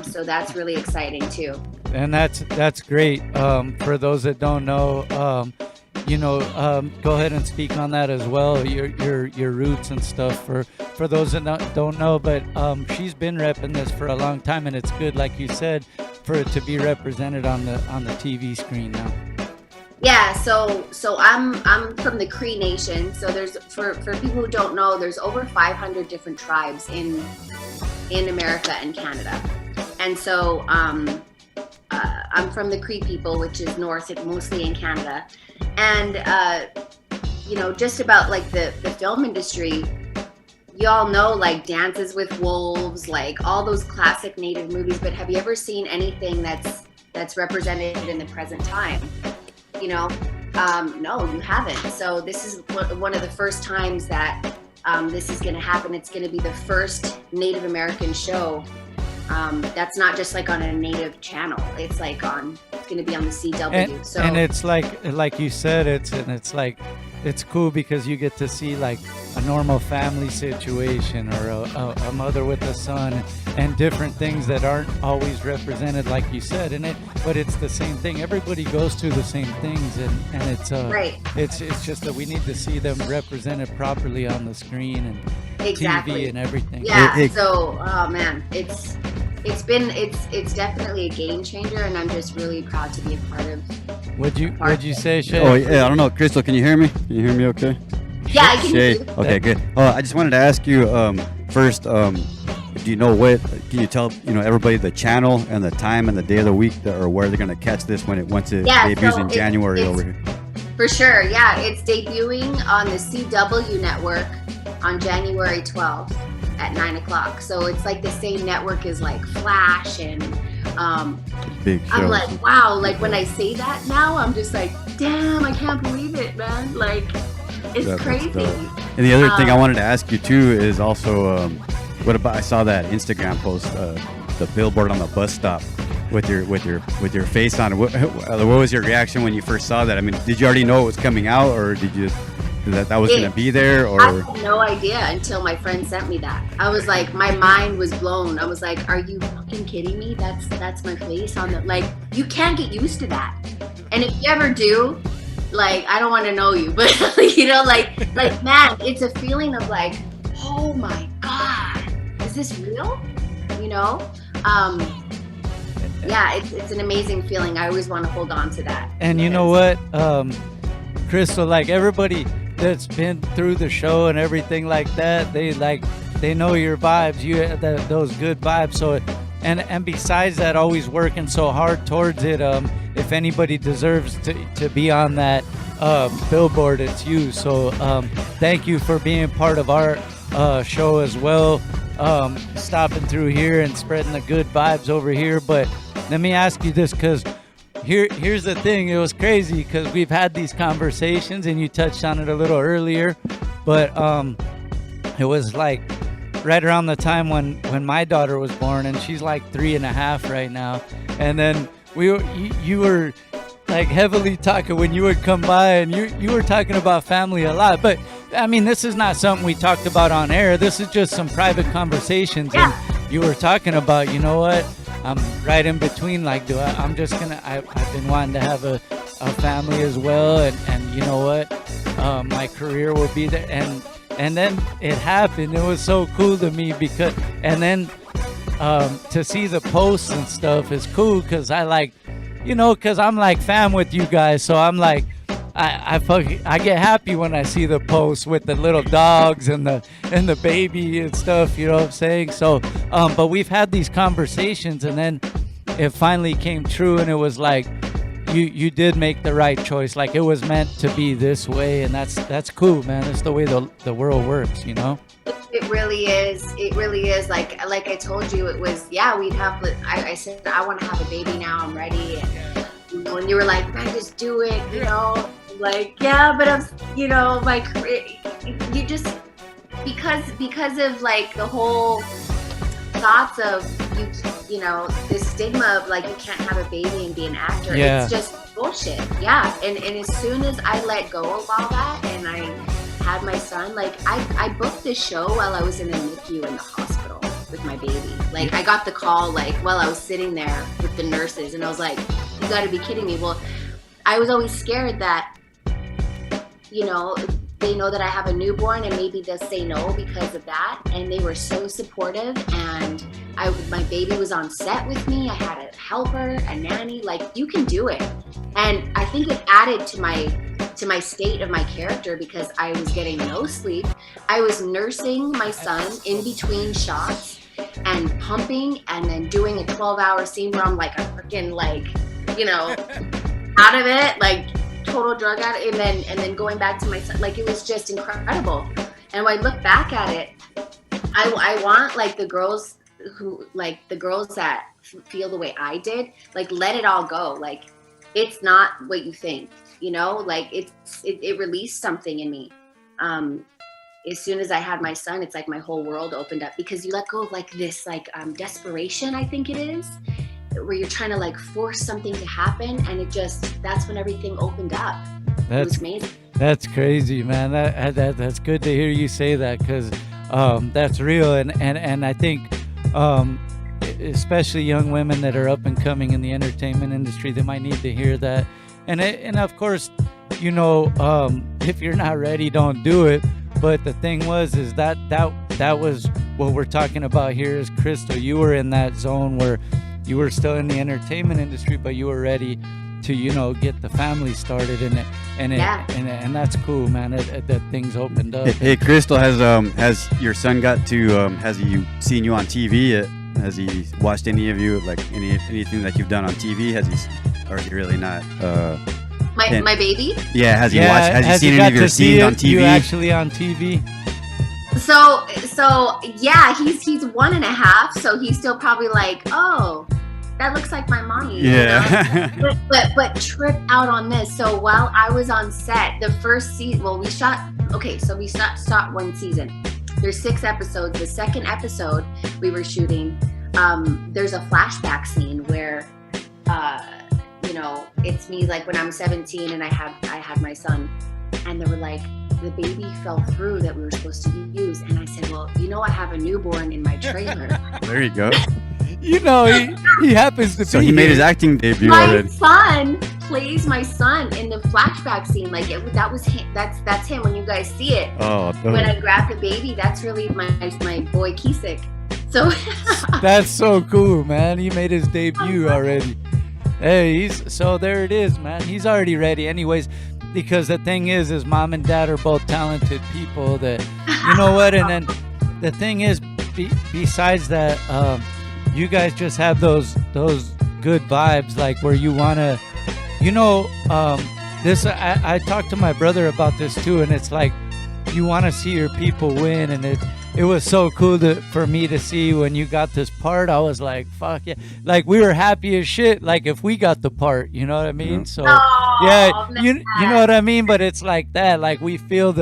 So that's really exciting too. And that's great. For those that don't know, go ahead and speak on that as well. Your roots and stuff. For those that don't know, but she's been repping this for a long time, and it's good, like you said, for it to be represented on the TV screen now. Yeah, so I'm from the Cree Nation. So there's for people who don't know, there's over 500 different tribes in America and Canada, and so I'm from the Cree people, which is north, mostly in Canada, and just about like the film industry. Y'all know like Dances with Wolves, like all those classic Native movies. But have you ever seen anything that's represented in the present time? No, you haven't. So this is one of the first times that this is going to happen. It's going to be the first Native American show that's not just like on a Native channel. It's like it's going to be on the CW. And it's like you said, it's cool because you get to see like a normal family situation or a mother with a son and different things that aren't always represented, like you said, but it's the same thing. Everybody goes through the same things, and it's right. It's just that we need to see them represented properly on the screen and exactly. TV and everything. Yeah. So, oh man, it's definitely a game changer, and I'm just really proud to be a part of. Would you say, Shaye? Oh yeah, I don't know, Crystle, can you hear me? Can you hear me okay? Yeah, I can hear you. Okay, good. I just wanted to ask you first, do you know can you tell everybody the channel and the time and the day of the week or where they're going to catch this once it debuts in January over here? For sure, yeah. It's debuting on the CW network on January 12th at 9 o'clock. So it's like the same network as like Flash and big shows. I'm like, wow, like when I say that now, I'm just like, damn, I can't believe it, man. Like, it's crazy. And the other thing I wanted to ask you too is also, what about, I saw that Instagram post, the billboard on the bus stop with your face on it. What was your reaction when you first saw that? I mean, did you already know it was coming out, or did you that was going to be there? Or I had no idea until my friend sent me that. I was like, my mind was blown. I was like, are you fucking kidding me? That's my face on the, like, you can't get used to that. And if you ever do, like, I don't want to know you, but like man, it's a feeling of like, oh my God, is this real? Yeah, it's an amazing feeling. I always want to hold on to that. And you know what, Crystle, like everybody that's been through the show and everything like that, they know your vibes. You have those good vibes. So, and besides that, always working so hard towards it. If anybody deserves to be on that billboard, it's you. So thank you for being part of our show as well. Stopping through here and spreading the good vibes over here. But let me ask you this, because here's the thing. It was crazy because we've had these conversations, and you touched on it a little earlier, but it was like right around the time when my daughter was born, and she's like 3.5 right now. And then you were like heavily talking when you would come by, and you were talking about family a lot. But I mean, this is not something we talked about on air. This is just some private conversations. Yeah. And you were talking about, you know what, I'm right in between. Like, I've been wanting to have a family as well, and you know what, my career will be there, and then it happened. It was so cool to me because, and then to see the posts and stuff is cool because I like, because I'm like fam with you guys, so I'm like, I get happy when I see the posts with the little dogs and the baby and stuff, you know what I'm saying? So, but we've had these conversations, and then it finally came true, and it was like, you did make the right choice. Like, it was meant to be this way, and that's cool, man. That's the way the world works, It really is. It really is. Like I told you, it was, we'd have, I said, I want to have a baby now. I'm ready. And you were like, man, just do it, like, yeah, but I'm, my career, you just, because of like the whole thoughts of you know, this stigma of like you can't have a baby and be an actor. Yeah. It's just bullshit. Yeah. And as soon as I let go of all that and I had my son, like I booked this show while I was in the NICU in the hospital with my baby. Like I got the call like while I was sitting there with the nurses, and I was like, you gotta be kidding me. Well, I was always scared that, you know, they know that I have a newborn and maybe they'll say no because of that. And they were so supportive, and my baby was on set with me. I had a helper, a nanny, like you can do it. And I think it added to my state of my character because I was getting no sleep. I was nursing my son in between shots and pumping and then doing a 12-hour scene where I'm like a freaking like, you know, out of it, like total drug addict, and then going back to my son. Like it was just incredible. And when I look back at it, I want like the girls that feel the way I did, like let it all go. Like it's not what you think, you know, like it released something in me. As soon as I had my son, it's like my whole world opened up because you let go of like this like desperation, I think it is, where you're trying to like force something to happen, and that's when everything opened up. It was amazing. That's crazy, man. That's good to hear you say that, because that's real, and I think especially young women that are up and coming in the entertainment industry, they might need to hear that. And of course, you know, if you're not ready, don't do it. But the thing is that was what we're talking about here is Crystle. You were in that zone where you were still in the entertainment industry, but you were ready to, you know, get the family started, and that's cool, man. That things opened up. Hey, Crystle, has your son got to? Has he seen you on TV yet? Has he watched any of you, like anything that you've done on TV? Or is he really not? My baby? Yeah, has he watched? Has he seen any of your scenes on TV? You actually on TV? So yeah, he's 1.5, so he's still probably like, oh, that looks like my mommy. Yeah. You know? but trip out on this. So while I was on set, the first season, well, we shot one season. There's 6 episodes. The second episode we were shooting, there's a flashback scene where, you know, it's me like when I'm 17 and I had my son, and they were like, the baby fell through that we were supposed to use, and I said, well, you know, I have a newborn in my trailer. There you go. You know, he happens to be. So he made his acting debut my already. son plays my son in the flashback scene. Like that was him. That's him when you guys see it. Oh. When I grab the baby, that's really my boy Kisik. So that's so cool, man. He made his debut already. Hey, so there it is, man. He's already ready, anyways. Because the thing is mom and dad are both talented people. That, you know what? And then the thing is, besides that, you guys just have those good vibes, like where you wanna, you know, this. I talked to my brother about this too, and it's like you want to see your people win, and it was so cool for me to see when you got this part. I was like, fuck yeah, like we were happy as shit, like if we got the part, you know what I mean? So yeah, you know what I mean. But it's like that, like we feel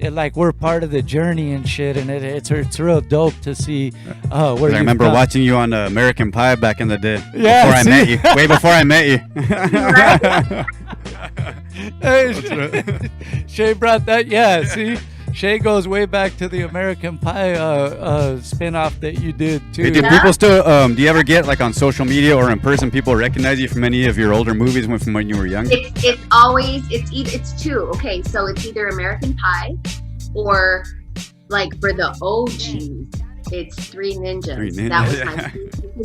like we're part of the journey and shit, and it's real dope to see where I remember watching you on American Pie back in the day. Yeah, before I met you, way before I met you. Hey, Shaye brought that. Yeah, see, Shaye goes way back to the American Pie spin-off that you did too. Hey, do people still? Do you ever get like on social media or in person, people recognize you from any of your older movies from when you were young? It's always it's 2. Okay, so it's either American Pie or like for the OGs, it's Three Ninjas. That was my.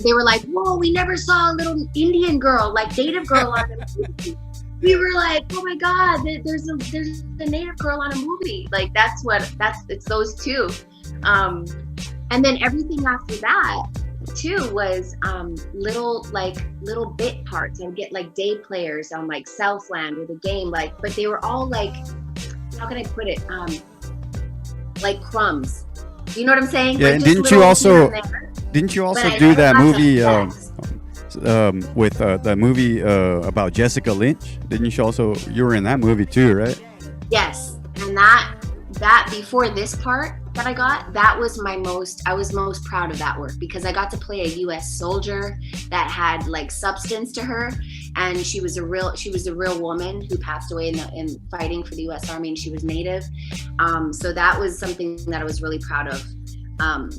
They were like, whoa, we never saw a little Indian girl, like native girl on the movie. We were like, oh my God, there's a native girl on a movie. Like it's those 2. And then everything after that too was little bit parts. I'd get like day players on like Southland or the game, like, but they were all like, how can I put it? Like crumbs. You know what I'm saying? Yeah, like and didn't you also do that movie with the movie about Jessica Lynch? Didn't you were in that movie too, right? Yes, and that before this part, that I got, that was I was most proud of that work, because I got to play a US soldier that had like substance to her, and she was a real woman who passed away in fighting for the US Army, and she was Native. So that was something that I was really proud of, out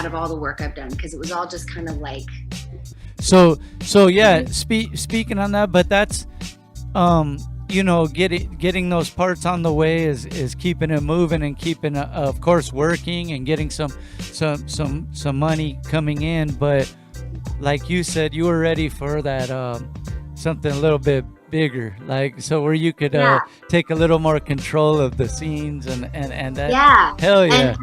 of all the work I've done, because it was all just kind of like. So yeah, speaking on that, but that's, getting those parts on the way is keeping it moving and keeping, of course, working and getting some money coming in. But like you said, you were ready for that something a little bit bigger, like so where you could take a little more control of the scenes and that. Yeah. Hell yeah.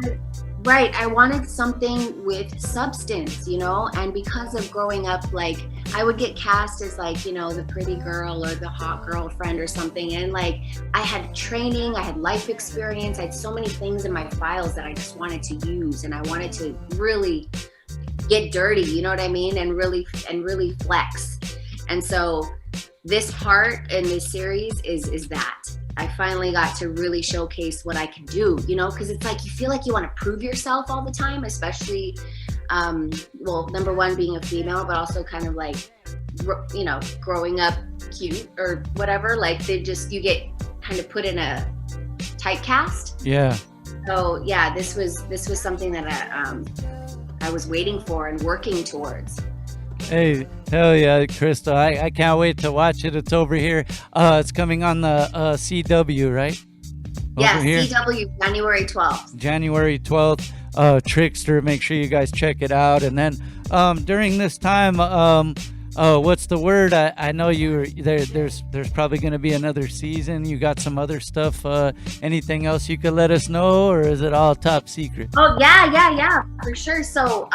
Right. I wanted something with substance, and because of growing up, like I would get cast as like, the pretty girl or the hot girlfriend or something. And like I had training, I had life experience, I had so many things in my files that I just wanted to use. And I wanted to really get dirty, you know what I mean? And really flex. And so this part in this series is that. I finally got to really showcase what I can do, because it's like you feel like you want to prove yourself all the time, especially, number one, being a female, but also kind of like, growing up cute or whatever. Like you get kind of put in a typecast. Yeah. So yeah, this was something that I was waiting for and working towards. Hey, hell yeah, Crystle. I can't wait to watch it. It's over here. It's coming on the CW, right? Yeah, CW, January 12th. January 12th. Trickster, make sure you guys check it out. And then during this time, what's the word? I know there's probably going to be another season. You got some other stuff. Anything else you could let us know, or is it all top secret? Oh, yeah, for sure. So,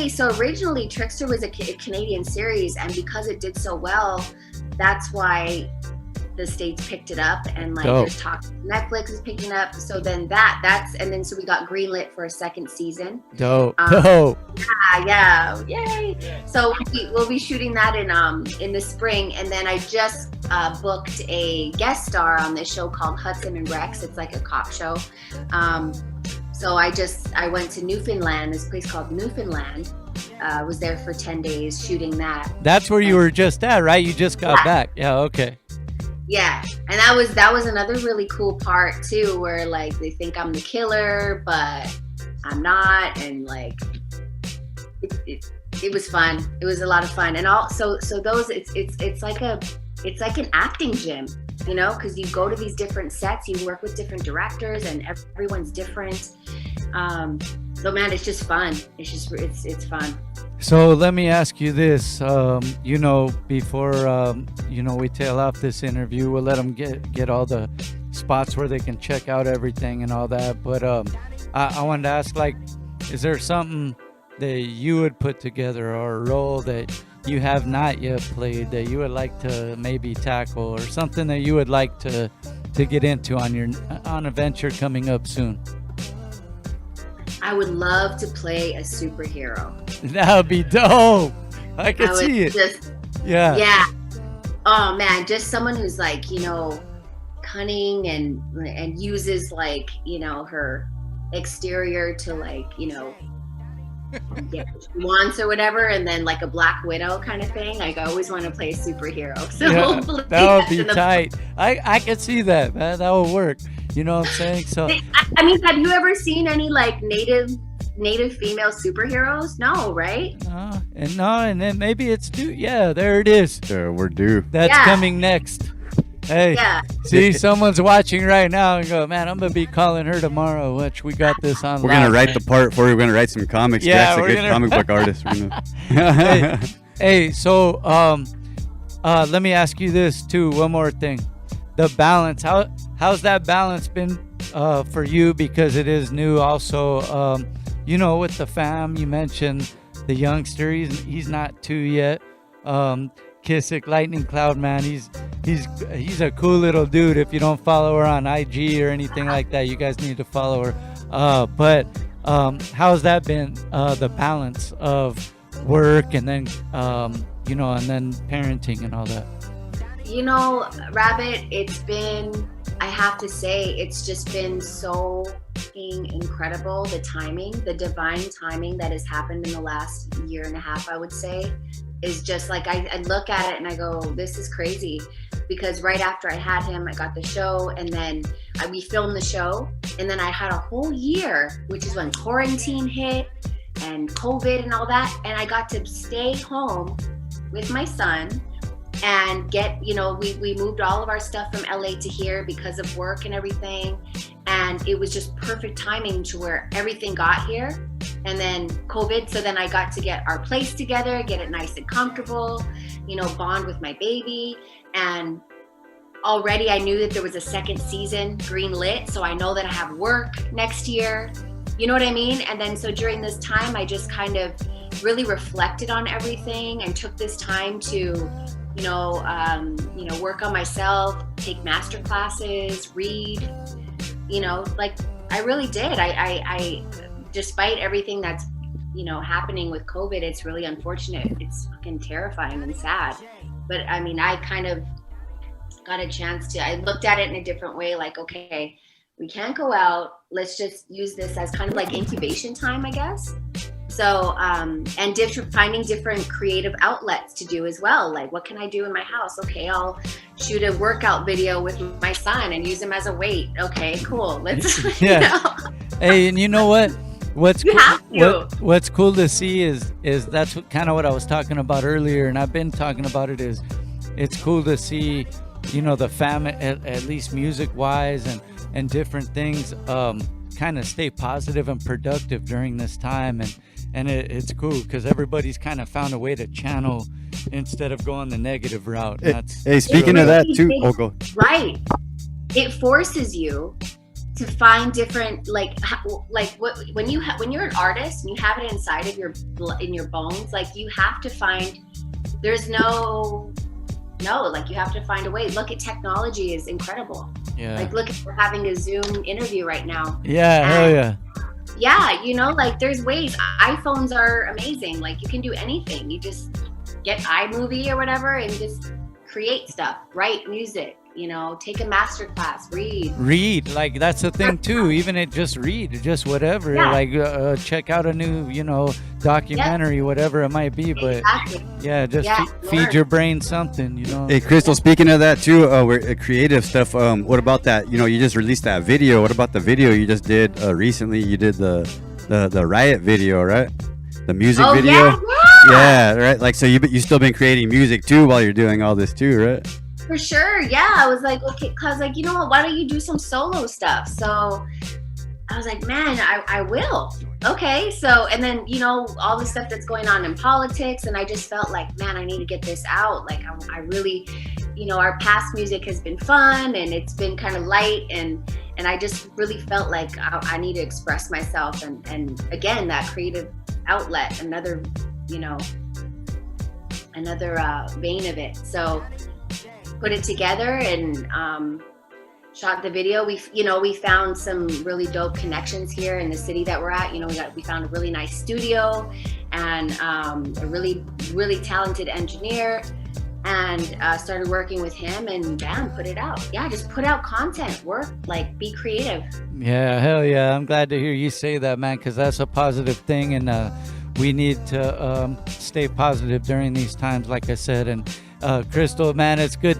so originally Trickster was a Canadian series, and because it did so well, that's why the States picked it up, and like there's talk Netflix is picking up. So then so we got greenlit for a second season. Dope. Yeah, yay. So we'll be shooting that in the spring, and then I just booked a guest star on this show called Hudson and Rex. It's like a cop show. So I went to Newfoundland, this place called Newfoundland. Was there for 10 days shooting that. That's where you were just at, right? You just got back. Yeah, okay. Yeah, and that was another really cool part too, where like they think I'm the killer, but I'm not, and like it was fun. It was a lot of fun, and also those it's like an acting gym, because you go to these different sets, you work with different directors, and everyone's different. So man, it's just fun. It's fun. So let me ask you this, before, we tail off this interview, we'll let them get all the spots where they can check out everything and all that. But I wanted to ask, like, is there something that you would put together, or a role that you have not yet played that you would like to maybe tackle, or something that you would like to get into on a venture coming up soon? I would love to play a superhero. That would be dope. I could see it. Yeah. Oh man, just someone who's like, cunning and uses like, her exterior to like, get what she wants or whatever, and then like a Black Widow kind of thing. Like I always want to play a superhero. So hopefully that would be tight. I could see that, man. That would work. You know what I'm saying? So I mean, have you ever seen any like native female superheroes? No, right? And then maybe it's due. Yeah, there it is. We're due. That's coming next. Hey, see, someone's watching right now and go, man, I'm gonna be calling her tomorrow. Which we got this on. We're gonna write the part for you. We're gonna write some comics. Yeah, Drakk's a good comic book artist. Hey, so let me ask you this too. One more thing. The balance. How's that balance been for you? Because it is new. Also, with the fam, you mentioned the youngster. He's not 2 yet. Crystle Lightning Cloud, man. He's a cool little dude. If you don't follow her on IG or anything like that, you guys need to follow her. But how's that been? The balance of work and then and then parenting and all that. Rabbit, I have to say, it's just been so fucking incredible. The timing, the divine timing that has happened in the last year and a half, I would say, is just like, I look at it and I go, this is crazy. Because right after I had him, I got the show, and then we filmed the show, and then I had a whole year, which is when quarantine hit and COVID and all that, and I got to stay home with my son and get, you know, we moved all of our stuff from LA to here because of work and everything, and it was just perfect timing to where everything got here, and then COVID, so then I got to get our place together, get it nice and comfortable, you know, bond with my baby. And already I knew that there was a second season green lit, so I know that I have work next year, you know what I mean? And then so during this time, I just kind of really reflected on everything and took this time to, you know, work on myself, take master classes, read, you know, like I really did. I despite everything that's, you know, happening with COVID, it's really unfortunate. It's fucking terrifying and sad. But I mean, I kind of got a chance to, I looked at it in a different way, like, okay, we can't go out. Let's just use this as kind of like incubation time, I guess. So, and finding different creative outlets to do as well. Like, what can I do in my house? Okay, I'll shoot a workout video with my son and use him as a weight. Okay, cool. Let's, yeah. You know? Hey, and you know what? What's You have to. What's cool to see is that's kind of what I was talking about earlier, and I've been talking about it, is it's cool to see, you know, the fam, at least music wise and different things, kind of stay positive and productive during this time, and it's cool because everybody's kind of found a way to channel instead of going the negative route. Hey, speaking of that too, go. Right. It forces you to find different, like what when you're an artist and you have it inside of in your bones, like you have to find, there's like you have to find a way. Look at technology is incredible. Yeah. Like look, we're having a Zoom interview right now. Yeah, hell yeah. Yeah, you know, like there's ways. iPhones are amazing. Like you can do anything. You just get iMovie or whatever and just create stuff, write music, you know, take a master class, read, like that's the thing too. Even just whatever, yeah. Like check out a new, you know, documentary, whatever it might be, but exactly. yeah, just feed your brain something, you know. Hey, Crystle, speaking of that too, we're creative stuff. What about that? You know, you just released that video. What about the video you just did recently? You did the Riot video, right? The music video. Yeah, right. Like, so you still been creating music too while you're doing all this too, right? For sure, yeah. I was like, okay, cause like, you know what? Why don't you do some solo stuff? So I was like, man, I will. Okay, so and then you know all the stuff that's going on in politics, and I just felt like, man, I need to get this out. Like I really, you know, our past music has been fun and it's been kind of light, and I just really felt like I need to express myself, and again that creative outlet, another vein of it. So put it together and shot the video. We found some really dope connections here in the city that we're at. You know, we found a really nice studio and a really, really talented engineer, and started working with him, and bam, put it out. Yeah, just put out content, work, like be creative. Yeah, hell yeah. I'm glad to hear you say that, man, because that's a positive thing, and we need to stay positive during these times, like I said. And Crystle, man, it's good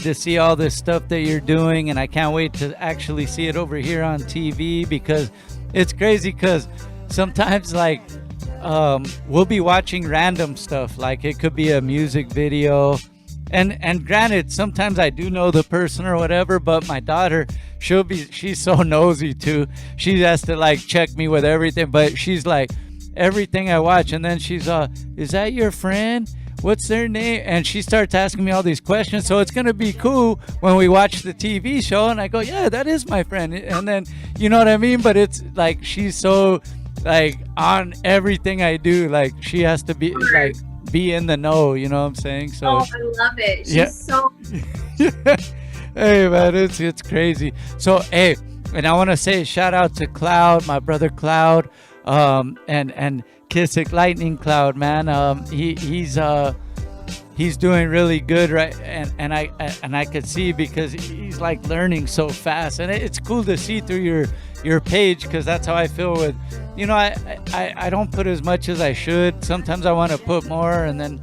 to see all this stuff that you're doing, and I can't wait to actually see it over here on TV, because it's crazy, because sometimes like we'll be watching random stuff, like it could be a music video, and granted sometimes I do know the person or whatever, but my daughter, she's so nosy too. She has to like check me with everything, but she's like, everything I watch, and then she's is that your friend? What's their name? And she starts asking me all these questions. So it's gonna be cool when we watch the TV show and I go, yeah, that is my friend. And then, you know what I mean? But it's like, she's so like on everything I do. Like she has to be like be in the know, you know what I'm saying? So I love it. She's so hey man, it's crazy. So hey, and I want to say shout out to Cloud, my brother Cloud, and Crystle Lightning Cloud, man. He's he's doing really good, right? And I could see because he's like learning so fast, and it's cool to see through your page, because that's how I feel with, you know, I don't put as much as I should. Sometimes I want to put more, and then,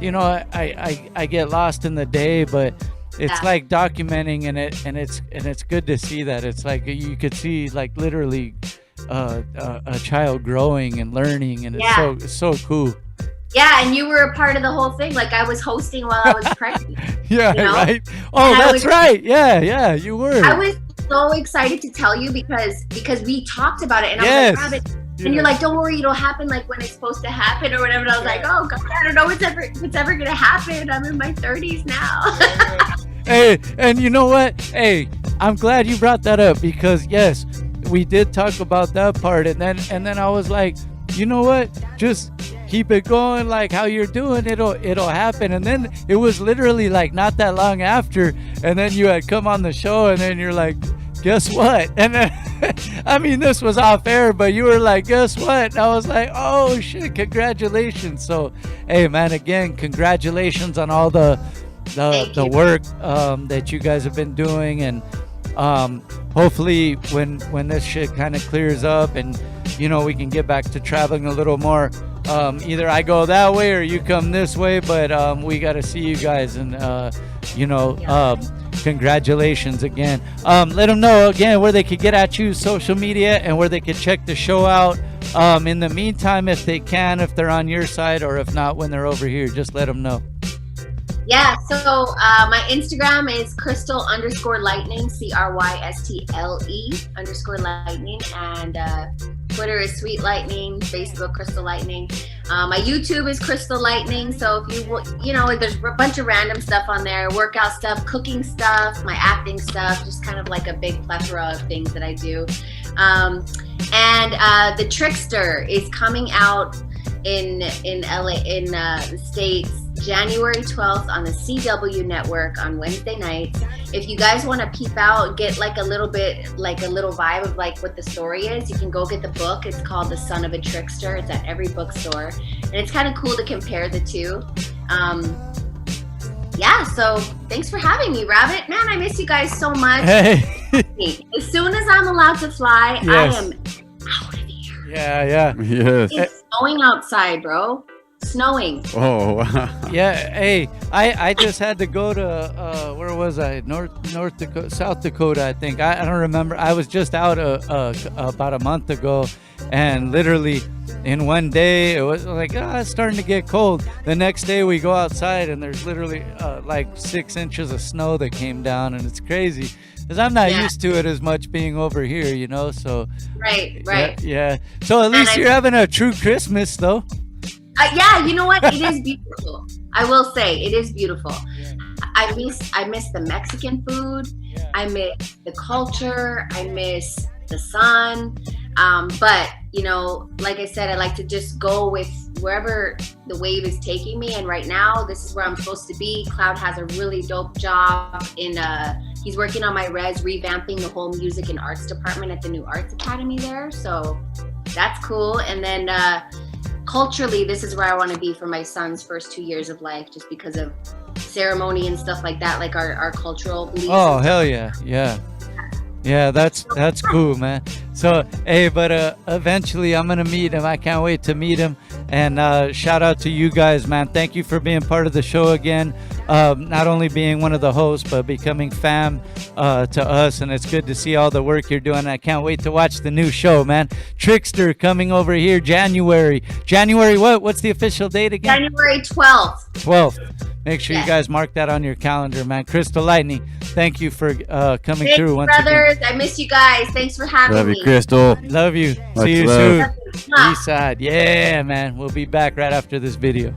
you know, I get lost in the day, but it's like documenting, and it's good to see that. It's like you could see like literally a child growing and learning, and it's so cool. Yeah, and you were a part of the whole thing. Like I was hosting while I was pregnant. Yeah, you know? right. Oh, that's right. Yeah, you were. I was so excited to tell you because we talked about it, and I was like, Rabbit. And you're like, don't worry, it'll happen like when it's supposed to happen or whatever. And I was like, oh God, I don't know if it's ever gonna happen. I'm in my 30s now. Hey, and you know what? Hey, I'm glad you brought that up, because yes, we did talk about that part, and then I was like, you know what? Just keep it going like how you're doing. It'll happen. And then it was literally like not that long after, and then you had come on the show, and then you're like, guess what? And then I mean, this was off air, but you were like, guess what? And I was like, oh shit, congratulations. So hey man, again, congratulations on all the work that you guys have been doing, and hopefully when this shit kind of clears up, and you know, we can get back to traveling a little more, either I go that way or you come this way, but we got to see you guys, and you know, congratulations again. Let them know again where they could get at you, social media, and where they could check the show out. In the meantime, if they can, if they're on your side, or if not, when they're over here, just let them know. Yeah, so my Instagram is Crystle_Lightning, CRYSTLE_Lightning, and Twitter is Sweet Lightning, Facebook Crystle Lightning. My YouTube is Crystle Lightning. So if you know, there's a bunch of random stuff on there, workout stuff, cooking stuff, my acting stuff, just kind of like a big plethora of things that I do. And The Trickster is coming out in LA, in the States, January 12th on the CW network on Wednesday nights. If you guys want to peep out, get like a little vibe of like what the story is, you can go get the book. It's called The Son of a Trickster. It's at every bookstore, and it's kind of cool to compare the two. Yeah, so thanks for having me, Rabbit. Man, I miss you guys so much. Hey. As soon as I'm allowed to fly, Yes. I am out of here. Yeah. Yes. It's snowing outside, bro. Snowing. Oh, wow. Yeah, hey, I just had to go to where was I? North Dakota, South Dakota, I think. I don't remember. I was just out about a month ago, and literally in one day it was like, it's starting to get cold. The next day we go outside, and there's literally like 6 inches of snow that came down, and it's crazy because I'm not used to it as much being over here, you know. So right. Yeah. So at least you're having a true Christmas, though. Yeah, you know what? It is beautiful. I will say it is beautiful. I miss the Mexican food. I miss the culture. I miss the sun. But you know, like I said, I like to just go with wherever the wave is taking me. And right now, this is where I'm supposed to be. Cloud has a really dope job he's working on my res, revamping the whole music and arts department at the new Arts Academy there. So that's cool. And then culturally, this is where I want to be for my son's first 2 years of life, just because of ceremony and stuff like that, like our cultural beliefs. Oh, hell yeah. Yeah, that's cool, man. So, hey, but eventually I'm going to meet him. I can't wait to meet him. And shout out to you guys, man. Thank you for being part of the show again. Not only being one of the hosts, but becoming fam to us. And it's good to see all the work you're doing. I can't wait to watch the new show, man. Trickster coming over here January what? What's the official date again? January 12th. Make sure you guys mark that on your calendar, man. Crystle Lightning, thank you for coming Thanks, through once brothers. again. I miss you guys. Thanks for having Love me. you, Crystle. Love you. Much See you love. soon. East side. Yeah, man. We'll be back right after this video.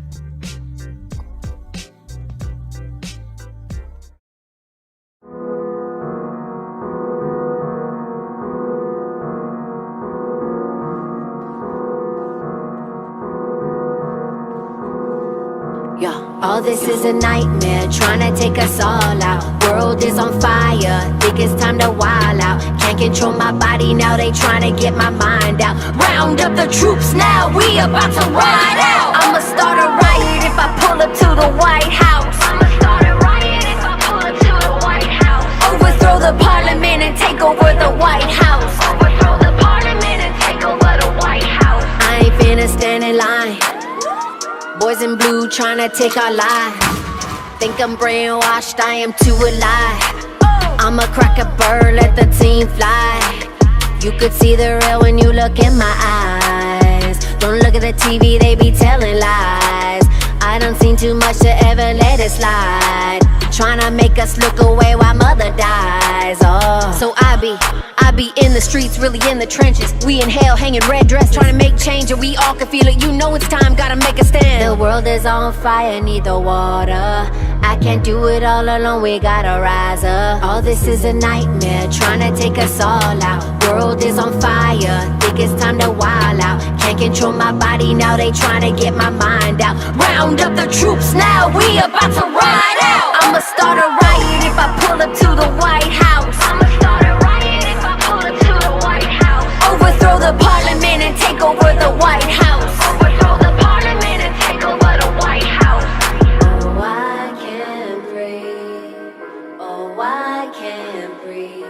Yeah. All this is a nightmare, trying to take us all out. World is on fire, think it's time to wild out. Can't control my body now, they trying to get my mind out. Round up the troops now, we about to ride out. I'ma start a riot if I pull up to the White House. I'ma start a riot if I pull up to the White House. Overthrow the parliament and take over the White House. Overthrow the parliament and take over the White House. I ain't finna stand in line. Boys in blue tryna take our lives. Think I'm brainwashed, I am too alive. I'ma crack a bird, let the team fly. You could see the real when you look in my eyes. Don't look at the TV, they be telling lies. I done seen too much to ever let it slide. Tryna make us look away while mother dies. Oh, so I be in the streets, really in the trenches. We in hell, hanging red dresses, trying to make change, and we all can feel it. You know it's time, gotta make a stand. The world is on fire, need the water. I can't do it all alone, we gotta rise up. All this is a nightmare, trying to take us all out. World is on fire, think it's time to wild out. Can't control my body now, they trying to get my mind out. Round up the troops now, we about to ride out. I'ma start a riot if I pull up to the White House. I'ma start a riot if I pull up to the White House. Overthrow the parliament and take over the White House. Overthrow the parliament and take over the White House. Oh, I can't breathe. Oh, I can't breathe.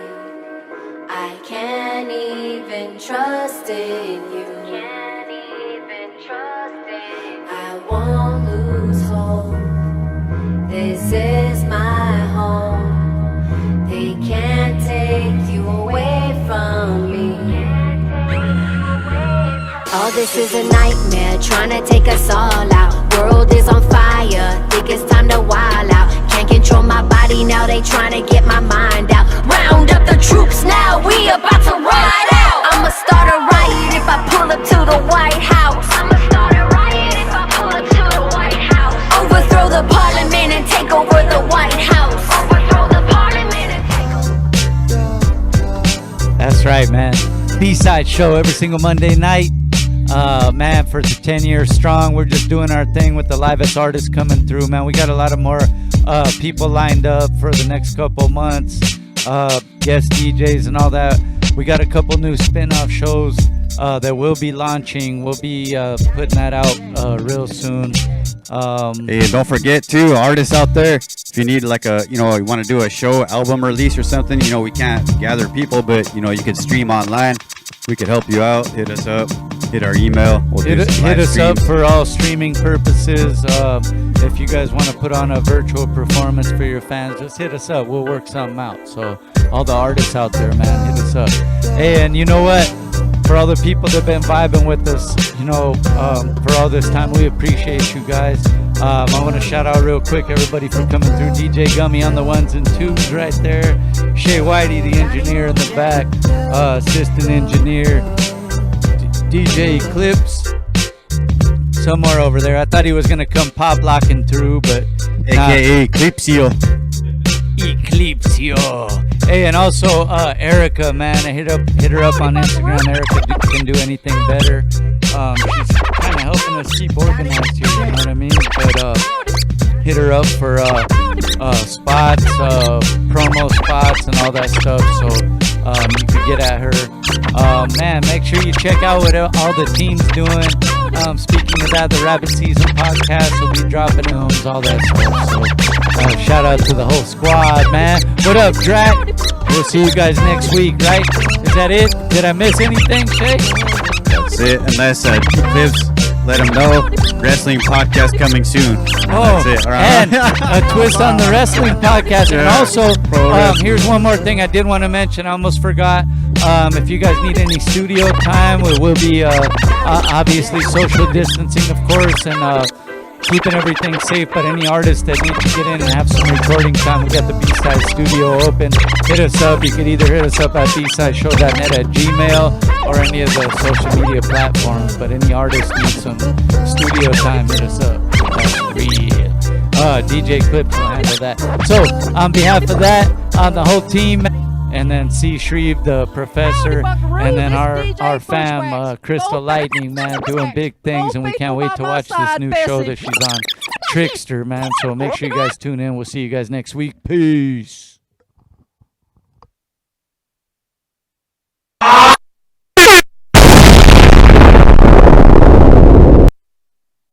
I can't even trust in you. Can't even trust in you. I won't lose hope. This is my home. They can't take you away from me. All this is a nightmare, trying to take us all out. World is on fire, think it's time to wild out. Can't control my body now, they trying to get my mind out. Round up the troops now, we about to ride out. I'ma start a riot if I pull up to the White House. I'ma start a riot if I pull up to the White House. Overthrow the parliament and take over the White House. Overthrow the parliament and take over. That's right, man. B-side show every single Monday night. Man, for 10 years strong, we're just doing our thing with the livest artists coming through, man. We got a lot of more people lined up for the next couple months, guest DJs and all that. We got a couple new spin-off shows that we'll be launching. We'll be putting that out real soon. Hey, don't forget too, artists out there, if you need like a, you want to do a show, album release or something, we can't gather people, but you could stream online. We could help you out. Hit us up. Hit our email. We'll hit us up for all streaming purposes. If you guys want to put on a virtual performance for your fans, just hit us up. We'll work something out. So all the artists out there, man, hit us up. Hey, and you know what? For all the people that have been vibing with us, for all this time, we appreciate you guys. I want to shout out real quick everybody for coming through. DJ Gummie on the ones and twos right there. Shaye Whitey, the engineer in the back. Assistant engineer. DJ Eclipse. Somewhere over there. I thought he was going to come pop locking through, but... AKA Eclipsio. Hey, and also Erica, man, I hit her up on Instagram. Erica can do anything better. She's kind of helping us keep organized here, you know what I mean? But hit her up for spots, promo spots, and all that stuff. So you can get at her. Man, make sure you check out what all the team's doing. Speaking of that, the Rabbit Season podcast will be dropping homes, all that stuff. So shout out to the whole squad, man. What up, Drakk? We'll see you guys next week, right? Is that it? Did I miss anything, Shaye? That's it. Unless Eclipse, let them know. Wrestling podcast coming soon. Oh, that's it. Right. And a twist on the wrestling podcast. And also, here's one more thing I did want to mention. I almost forgot. If you guys need any studio time, we'll be obviously social distancing, of course, and keeping everything safe. But any artists that need to get in and have some recording time, we got the B-Side studio open. Hit us up. You can either hit us up at bsideshow.net at Gmail or any of the social media platforms. But any artist needs some studio time, hit us up. That's real. DJ Eclipse will handle that. So on behalf of that, on the whole team, and then Shreve The Professor, and then our fam, Crystle Lightning, man, doing big things, and we can't wait to watch this new show that she's on. trickster, man. So make sure you guys tune in. We'll see you guys next week. Peace.